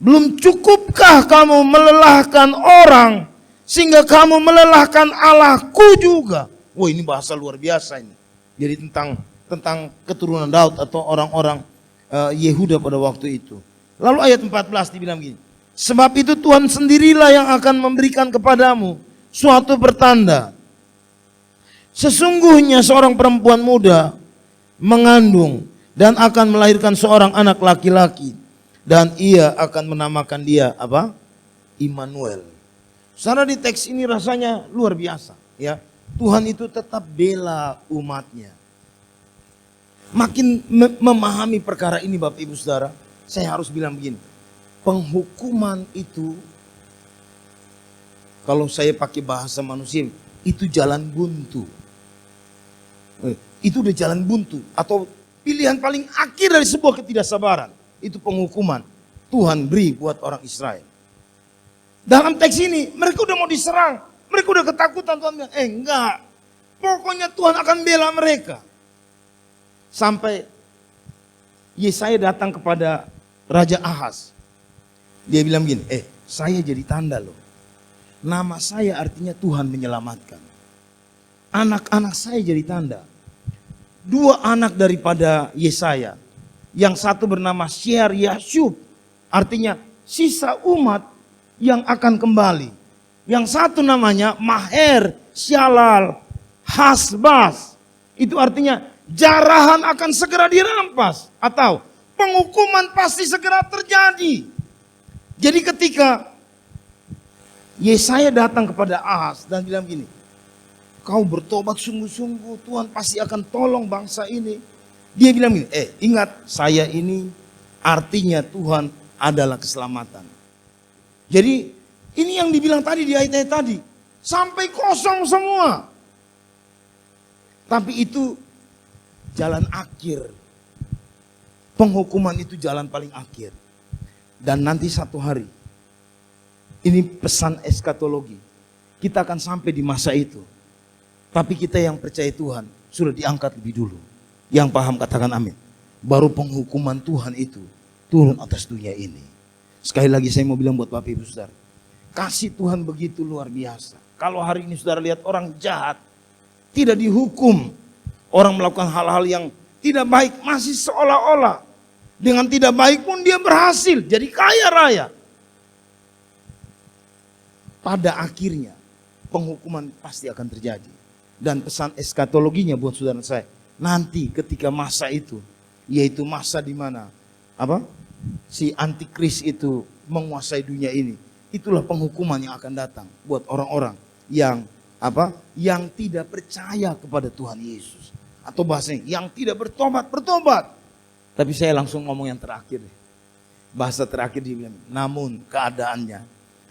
Belum cukupkah kamu melelahkan orang sehingga kamu melelahkan Allahku juga? Wah, ini bahasa luar biasa ini. Jadi tentang keturunan Daud atau orang-orang Yehuda pada waktu itu. Lalu ayat 14 dibilang gini. Sebab itu Tuhan sendirilah yang akan memberikan kepadamu suatu pertanda. Sesungguhnya seorang perempuan muda mengandung dan akan melahirkan seorang anak laki-laki. Dan ia akan menamakan dia apa? Immanuel. Saudara, di teks ini rasanya luar biasa. Ya, Tuhan itu tetap bela umatnya. Makin memahami perkara ini Bapak Ibu Saudara, saya harus bilang begini. Penghukuman itu, kalau saya pakai bahasa manusia, itu jalan buntu. Itu udah jalan buntu. Atau pilihan paling akhir dari sebuah ketidaksabaran. Itu penghukuman Tuhan beri buat orang Israel. Dalam teks ini mereka udah mau diserang, mereka udah ketakutan. Tuhan bilang, enggak, pokoknya Tuhan akan bela mereka. Sampai Yesaya datang kepada Raja Ahaz. Dia bilang gini, saya jadi tanda loh. Nama saya artinya Tuhan menyelamatkan. Anak-anak saya jadi tanda. 2 anak daripada Yesaya. Yang satu bernama Syer Yashub, artinya sisa umat yang akan kembali. Yang satu namanya Maher Shalal Hasbaz, itu artinya jarahan akan segera dirampas atau penghukuman pasti segera terjadi. Jadi ketika Yesaya datang kepada Ahaz dan bilang gini, kau bertobat sungguh-sungguh, Tuhan pasti akan tolong bangsa ini. Dia bilang gini, ingat saya ini artinya Tuhan adalah keselamatan. Jadi ini yang dibilang tadi di ayat-ayat tadi, sampai kosong semua. Tapi itu jalan akhir. Penghukuman itu jalan paling akhir. Dan nanti satu hari, ini pesan eskatologi, kita akan sampai di masa itu. Tapi kita yang percaya Tuhan sudah diangkat lebih dulu. Yang paham katakan amin. Baru penghukuman Tuhan itu turun atas dunia ini. Sekali lagi saya mau bilang buat Bapak Ibu Saudara, kasih Tuhan begitu luar biasa. Kalau hari ini saudara lihat orang jahat tidak dihukum, orang melakukan hal-hal yang tidak baik masih seolah-olah dengan tidak baik pun dia berhasil jadi kaya raya. Pada akhirnya penghukuman pasti akan terjadi. Dan pesan eskatologinya buat saudara saya, nanti ketika masa itu, yaitu masa di mana si antikris itu menguasai dunia ini, itulah penghukuman yang akan datang buat orang-orang yang yang tidak percaya kepada Tuhan Yesus, atau bahasanya yang tidak bertobat. Tapi saya langsung ngomong yang terakhir. Bahasa terakhir dia bilang, namun keadaannya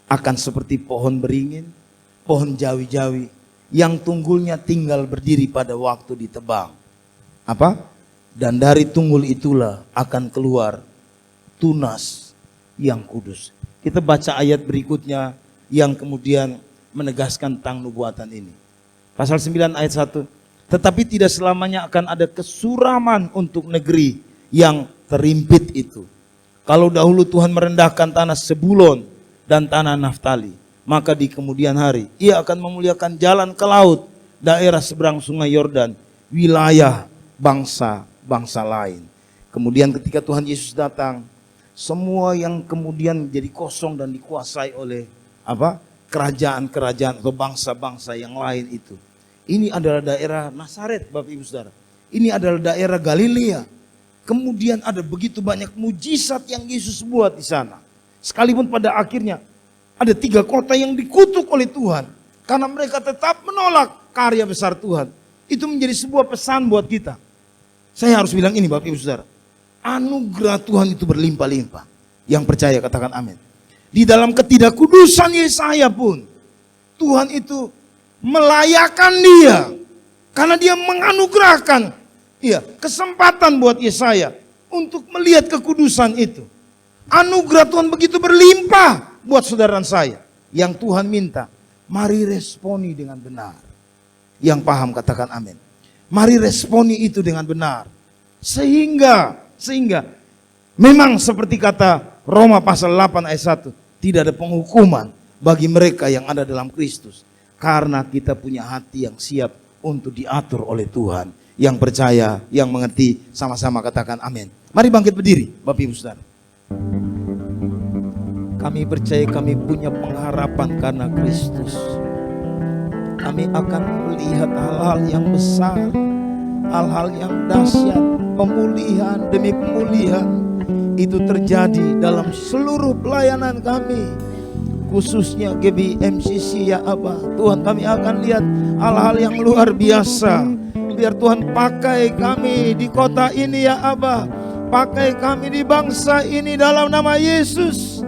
akan seperti pohon beringin, pohon jawi-jawi yang tunggulnya tinggal berdiri pada waktu ditebang. Dan dari tunggul itulah akan keluar tunas yang kudus. Kita baca ayat berikutnya yang kemudian menegaskan tentang nubuatan ini. Pasal 9 ayat 1. Tetapi tidak selamanya akan ada kesuraman untuk negeri yang terimpit itu. Kalau dahulu Tuhan merendahkan tanah Sebulon dan tanah Naftali, maka di kemudian hari ia akan memuliakan jalan ke laut, daerah seberang sungai Yordan, wilayah bangsa-bangsa lain. Kemudian ketika Tuhan Yesus datang, semua yang kemudian menjadi kosong dan dikuasai oleh kerajaan-kerajaan atau bangsa-bangsa yang lain itu. Ini adalah daerah Nazaret, Bapak Ibu Saudara. Ini adalah daerah Galilea. Kemudian ada begitu banyak mujizat yang Yesus buat di sana. Sekalipun pada akhirnya ada 3 kota yang dikutuk oleh Tuhan. Karena mereka tetap menolak karya besar Tuhan. Itu menjadi sebuah pesan buat kita. Saya harus bilang ini Bapak Ibu Saudara. Anugerah Tuhan itu berlimpah-limpah. Yang percaya katakan amin. Di dalam ketidakkudusan Yesaya pun, Tuhan itu melayakan dia. Karena dia menganugerahkan kesempatan buat Yesaya untuk melihat kekudusan itu. Anugerah Tuhan begitu berlimpah buat saudara saya. Yang Tuhan minta, mari responi dengan benar. Yang paham katakan amin. Mari responi itu dengan benar. Sehingga memang seperti kata Roma pasal 8 ayat 1. Tidak ada penghukuman bagi mereka yang ada dalam Kristus. Karena kita punya hati yang siap untuk diatur oleh Tuhan. Yang percaya, yang mengerti, sama-sama katakan amin. Mari bangkit berdiri Bapak Ibu Saudara. Kami percaya kami punya pengharapan karena Kristus. Kami akan melihat hal-hal yang besar, hal-hal yang dahsyat, pemulihan demi pemulihan. Itu terjadi dalam seluruh pelayanan kami. Khususnya GBMCC ya Abah. Tuhan, kami akan lihat hal-hal yang luar biasa. Biar Tuhan pakai kami di kota ini ya Abah. Pakai kami di bangsa ini dalam nama Yesus.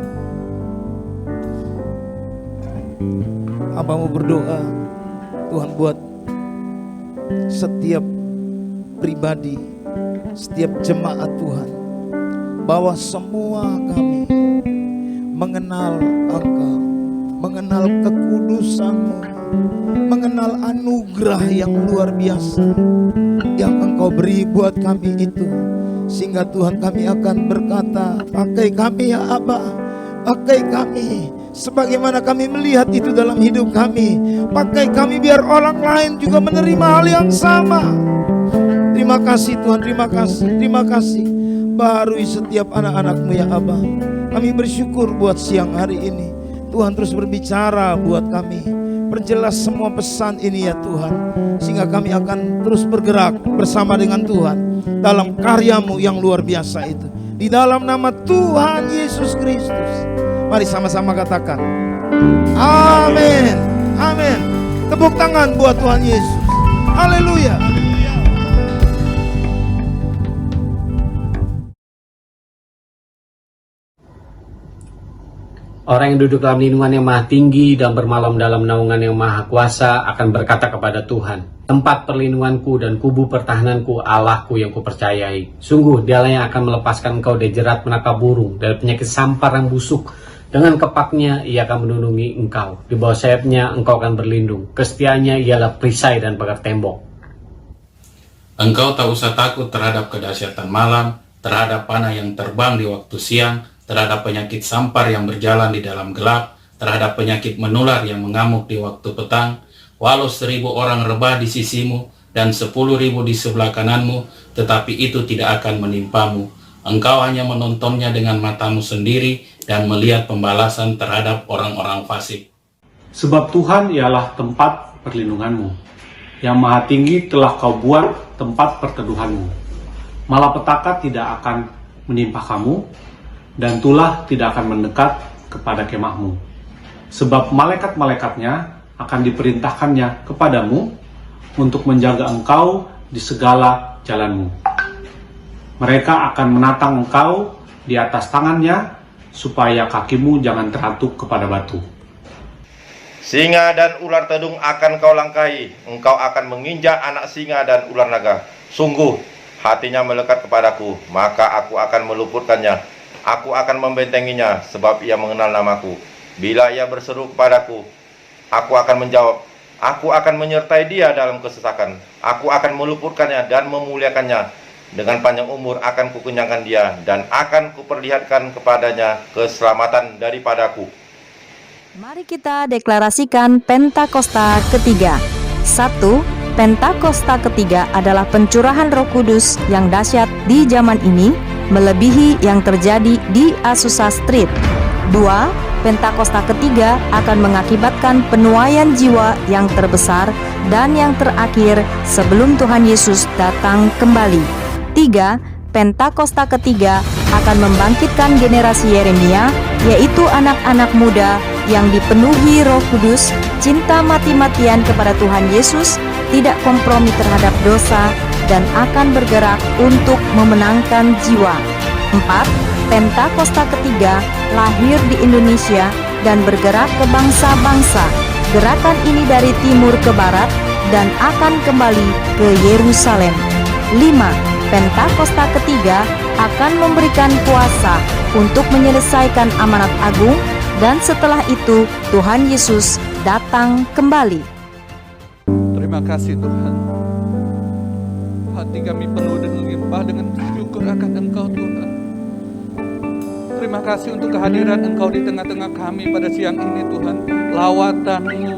Abah mau berdoa, Tuhan buat setiap pribadi, setiap jemaat Tuhan, bahwa semua kami mengenal Engkau, mengenal kekudusan-Mu, mengenal anugerah yang luar biasa yang Engkau beri buat kami itu. Sehingga Tuhan kami akan berkata, pakai kami ya Abah, pakai kami sebagaimana kami melihat itu dalam hidup kami. Pakai kami biar orang lain juga menerima hal yang sama. Terima kasih Tuhan, terima kasih, terima kasih. Barui setiap anak-anak-Mu ya Abah. Kami bersyukur buat siang hari ini. Tuhan terus berbicara buat kami. Perjelas semua pesan ini ya Tuhan. Sehingga kami akan terus bergerak bersama dengan Tuhan dalam karya-Mu yang luar biasa itu. Di dalam nama Tuhan Yesus Kristus. Mari sama-sama katakan amin, amin. Tepuk tangan buat Tuhan Yesus. Haleluya. Orang yang duduk dalam lindungan yang maha tinggi dan bermalam dalam naungan yang maha kuasa akan berkata kepada Tuhan, tempat perlindunganku dan kubu pertahananku, Allahku yang kupercayai. Sungguh dialah yang akan melepaskan engkau dari jerat menangkap burung, dari penyakit sampar yang busuk. Dengan kepaknya ia akan melindungi engkau. Di bawah sayapnya engkau akan berlindung. Kesetiaannya ialah perisai dan pagar tembok. Engkau tak usah takut terhadap kedahsyatan malam, terhadap panah yang terbang di waktu siang, terhadap penyakit sampar yang berjalan di dalam gelap, terhadap penyakit menular yang mengamuk di waktu petang. Walau 1000 orang rebah di sisimu dan 10.000 di sebelah kananmu, tetapi itu tidak akan menimpamu. Engkau hanya menontonnya dengan matamu sendiri dan melihat pembalasan terhadap orang-orang fasik. Sebab Tuhan ialah tempat perlindunganmu. Yang maha tinggi telah kau buat tempat perteduhanmu. Malapetaka tidak akan menimpa kamu, dan tulah tidak akan mendekat kepada kemahmu. Sebab malaikat-malaikatnya akan diperintahkannya kepadamu untuk menjaga engkau di segala jalanmu. Mereka akan menatang engkau di atas tangannya, supaya kakimu jangan terhantuk kepada batu. Singa dan ular tedung akan kau langkahi, engkau akan menginjak anak singa dan ular naga. Sungguh hatinya melekat kepadaku, maka aku akan meluputkannya. Aku akan membentenginya, sebab ia mengenal namaku. Bila ia berseru kepadaku, aku akan menjawab. Aku akan menyertai dia dalam kesesakan. Aku akan meluputkannya dan memuliakannya. Dengan panjang umur akan kukenyangkan dia, dan akan kuperlihatkan kepadanya keselamatan daripadaku. Mari kita deklarasikan Pentakosta ketiga. 1. Pentakosta ketiga adalah pencurahan Roh Kudus yang dahsyat di zaman ini, melebihi yang terjadi di Azusa Street. 2. Pentakosta ketiga akan mengakibatkan penuaian jiwa yang terbesar dan yang terakhir sebelum Tuhan Yesus datang kembali. 3. Pentakosta ketiga akan membangkitkan generasi Yeremia, yaitu anak-anak muda yang dipenuhi Roh Kudus, cinta mati-matian kepada Tuhan Yesus, tidak kompromi terhadap dosa, dan akan bergerak untuk memenangkan jiwa. 4. Pentakosta ketiga lahir di Indonesia dan bergerak ke bangsa-bangsa. Gerakan ini dari timur ke barat dan akan kembali ke Yerusalem. 5. Pentakosta ketiga akan memberikan kuasa untuk menyelesaikan amanat agung, dan setelah itu Tuhan Yesus datang kembali. Terima kasih Tuhan. Hati kami penuh dengan limpah dengan syukur akan Engkau Tuhan. Terima kasih untuk kehadiran Engkau di tengah-tengah kami pada siang ini Tuhan. Lawatan-Mu,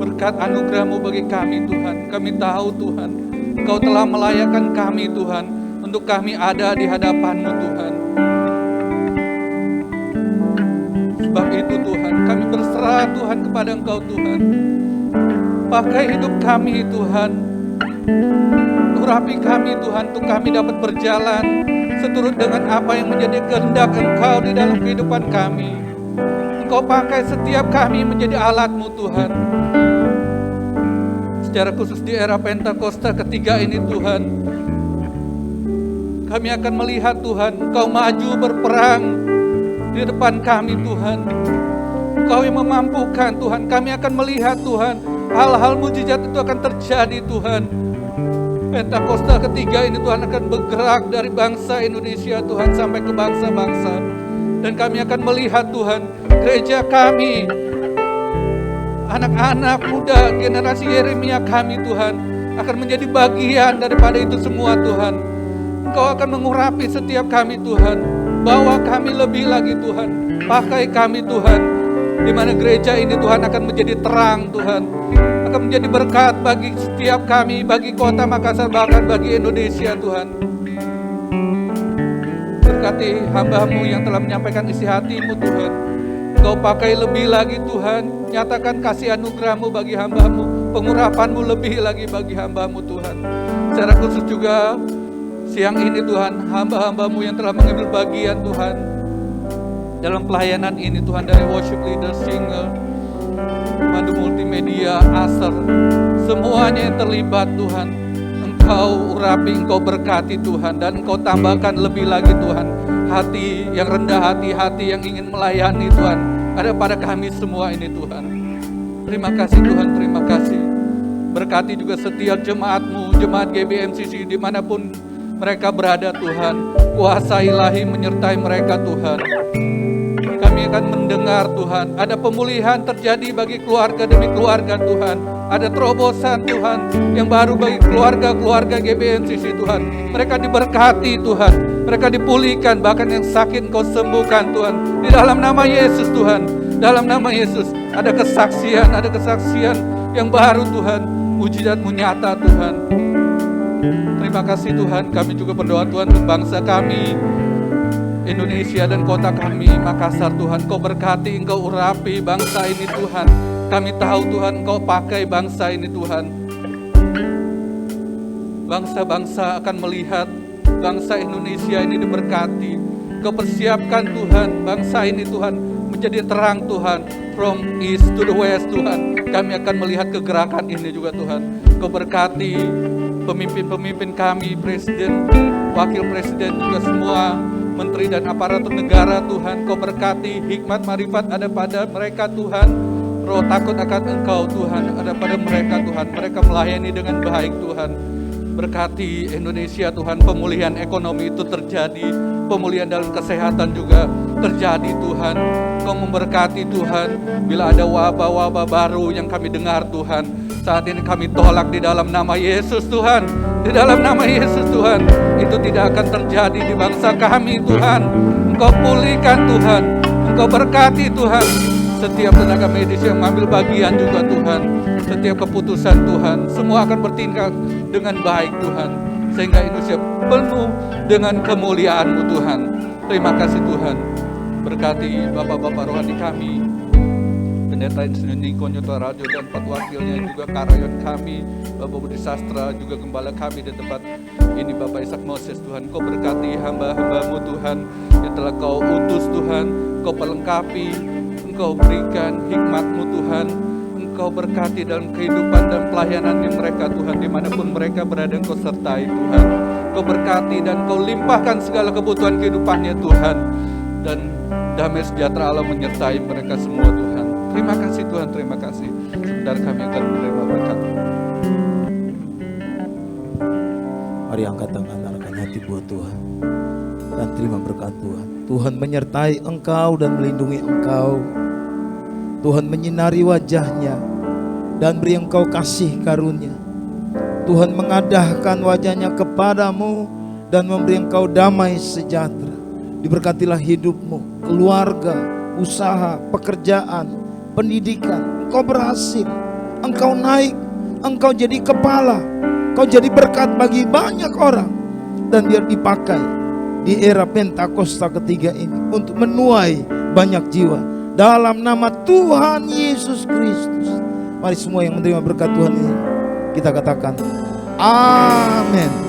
berkat anugerah-Mu bagi kami Tuhan. Kami tahu Tuhan, Engkau telah melayakkan kami Tuhan, untuk kami ada di hadapan-Mu Tuhan. Sebab itu Tuhan, kami berserah Tuhan kepada Engkau Tuhan. Pakai hidup kami Tuhan, urapi kami Tuhan, untuk kami dapat berjalan seturut dengan apa yang menjadi kehendak Engkau di dalam kehidupan kami. Engkau pakai setiap kami menjadi alat-Mu Tuhan. Secara khusus di era Pentakosta ketiga ini Tuhan, kami akan melihat Tuhan, Engkau maju berperang di depan kami Tuhan. Engkau yang memampukan Tuhan. Kami akan melihat Tuhan, hal-hal mujizat itu akan terjadi Tuhan. Pentakosta ketiga ini Tuhan akan bergerak dari bangsa Indonesia Tuhan sampai ke bangsa-bangsa. Dan kami akan melihat Tuhan, gereja kami, anak-anak muda, generasi Yeremia kami Tuhan, akan menjadi bagian daripada itu semua Tuhan. Engkau akan mengurapi setiap kami Tuhan. Bawa kami lebih lagi Tuhan. Pakai kami Tuhan, di mana gereja ini Tuhan akan menjadi terang Tuhan, akan menjadi berkat bagi setiap kami, bagi kota Makassar, bahkan bagi Indonesia Tuhan. Berkati hamba-Mu yang telah menyampaikan isi hati-Mu Tuhan. Engkau pakai lebih lagi Tuhan, nyatakan kasih anugerah-Mu bagi hamba-Mu, pengurapan-Mu lebih lagi bagi hamba-Mu Tuhan. Secara khusus juga siang ini Tuhan, hamba-hamba-Mu yang telah mengambil bagian Tuhan dalam pelayanan ini Tuhan, dari worship leader, singer, pandu multimedia, aser, semuanya yang terlibat Tuhan, Engkau urapi, Engkau berkati Tuhan, dan Engkau tambahkan lebih lagi Tuhan, hati yang rendah hati, hati yang ingin melayani Tuhan, ada pada kami semua ini Tuhan. Terima kasih Tuhan, terima kasih. Berkati juga setiap jemaat-Mu, jemaat GBMCC dimanapun mereka berada Tuhan. Kuasa ilahi menyertai mereka Tuhan. Kami akan mendengar Tuhan, ada pemulihan terjadi bagi keluarga demi keluarga Tuhan. Ada terobosan Tuhan yang baru bagi keluarga-keluarga GBMCC Tuhan. Mereka diberkati Tuhan, mereka dipulihkan, bahkan yang sakit Engkau sembuhkan Tuhan. Di dalam nama Yesus Tuhan, dalam nama Yesus ada kesaksian yang baru Tuhan. Mujizat-Mu nyata Tuhan. Terima kasih Tuhan, kami juga berdoa Tuhan untuk bangsa kami, Indonesia dan kota kami, Makassar Tuhan. Engkau berkati, Engkau urapi bangsa ini Tuhan. Kami tahu Tuhan, Engkau pakai bangsa ini Tuhan. Bangsa-bangsa akan melihat bangsa Indonesia ini diberkati. Engkau persiapkan Tuhan, bangsa ini Tuhan menjadi terang Tuhan. From east to the west Tuhan, kami akan melihat kegerakan ini juga Tuhan. Engkau berkati pemimpin-pemimpin kami, presiden, wakil presiden, juga semua menteri dan aparatur negara Tuhan. Kau berkati, hikmat marifat ada pada mereka Tuhan. Roh takut akan Engkau Tuhan ada pada mereka Tuhan. Mereka melayani dengan baik Tuhan. Berkati Indonesia Tuhan, pemulihan ekonomi itu terjadi, pemulihan dalam kesehatan juga terjadi Tuhan. Kau memberkati Tuhan, bila ada wabah-wabah baru yang kami dengar Tuhan, saat ini kami tolak di dalam nama Yesus Tuhan. Di dalam nama Yesus Tuhan, itu tidak akan terjadi di bangsa kami Tuhan. Engkau pulihkan Tuhan, Engkau berkati Tuhan. Setiap tenaga medis yang mengambil bagian juga Tuhan. Setiap keputusan Tuhan, semua akan bertindak dengan baik Tuhan. Sehingga Indonesia penuh dengan kemuliaan-Mu Tuhan. Terima kasih Tuhan. Berkati Bapak-Bapak rohani kami, Pendeta Insinyur Konyoto Radio dan empat wakilnya, juga Karayon kami, Bapak Budi Sastra, juga Gembala kami di tempat ini, Bapak Ishak Moses. Tuhan, Kau berkati hamba-hambamu Tuhan, yang telah Kau utus Tuhan, Kau pelengkapi, Engkau berikan hikmat-Mu Tuhan, Engkau berkati dalam kehidupan dan pelayanan mereka Tuhan, dimanapun mereka berada Engkau sertai Tuhan. Kau berkati dan Kau limpahkan segala kebutuhan kehidupannya Tuhan, dan damai sejahtera Allah menyertai mereka semua Tuhan. Terima kasih Tuhan, terima kasih. Sebentar kami akan menerima berkat. Mari angkat tangan, arahkan hati buat Tuhan dan terima berkat Tuhan. Tuhan menyertai engkau dan melindungi engkau. Tuhan menyinari wajahnya dan beri engkau kasih karunia. Tuhan mengadahkan wajahnya kepadamu dan memberi engkau damai sejahtera. Diberkatilah hidupmu, keluarga, usaha, pekerjaan, pendidikan. Engkau berhasil, engkau naik, engkau jadi kepala, engkau jadi berkat bagi banyak orang. Dan biar dipakai di era Pentakosta ketiga ini untuk menuai banyak jiwa. Dalam nama Tuhan Yesus Kristus. Mari semua yang menerima berkat Tuhan ini kita katakan amin.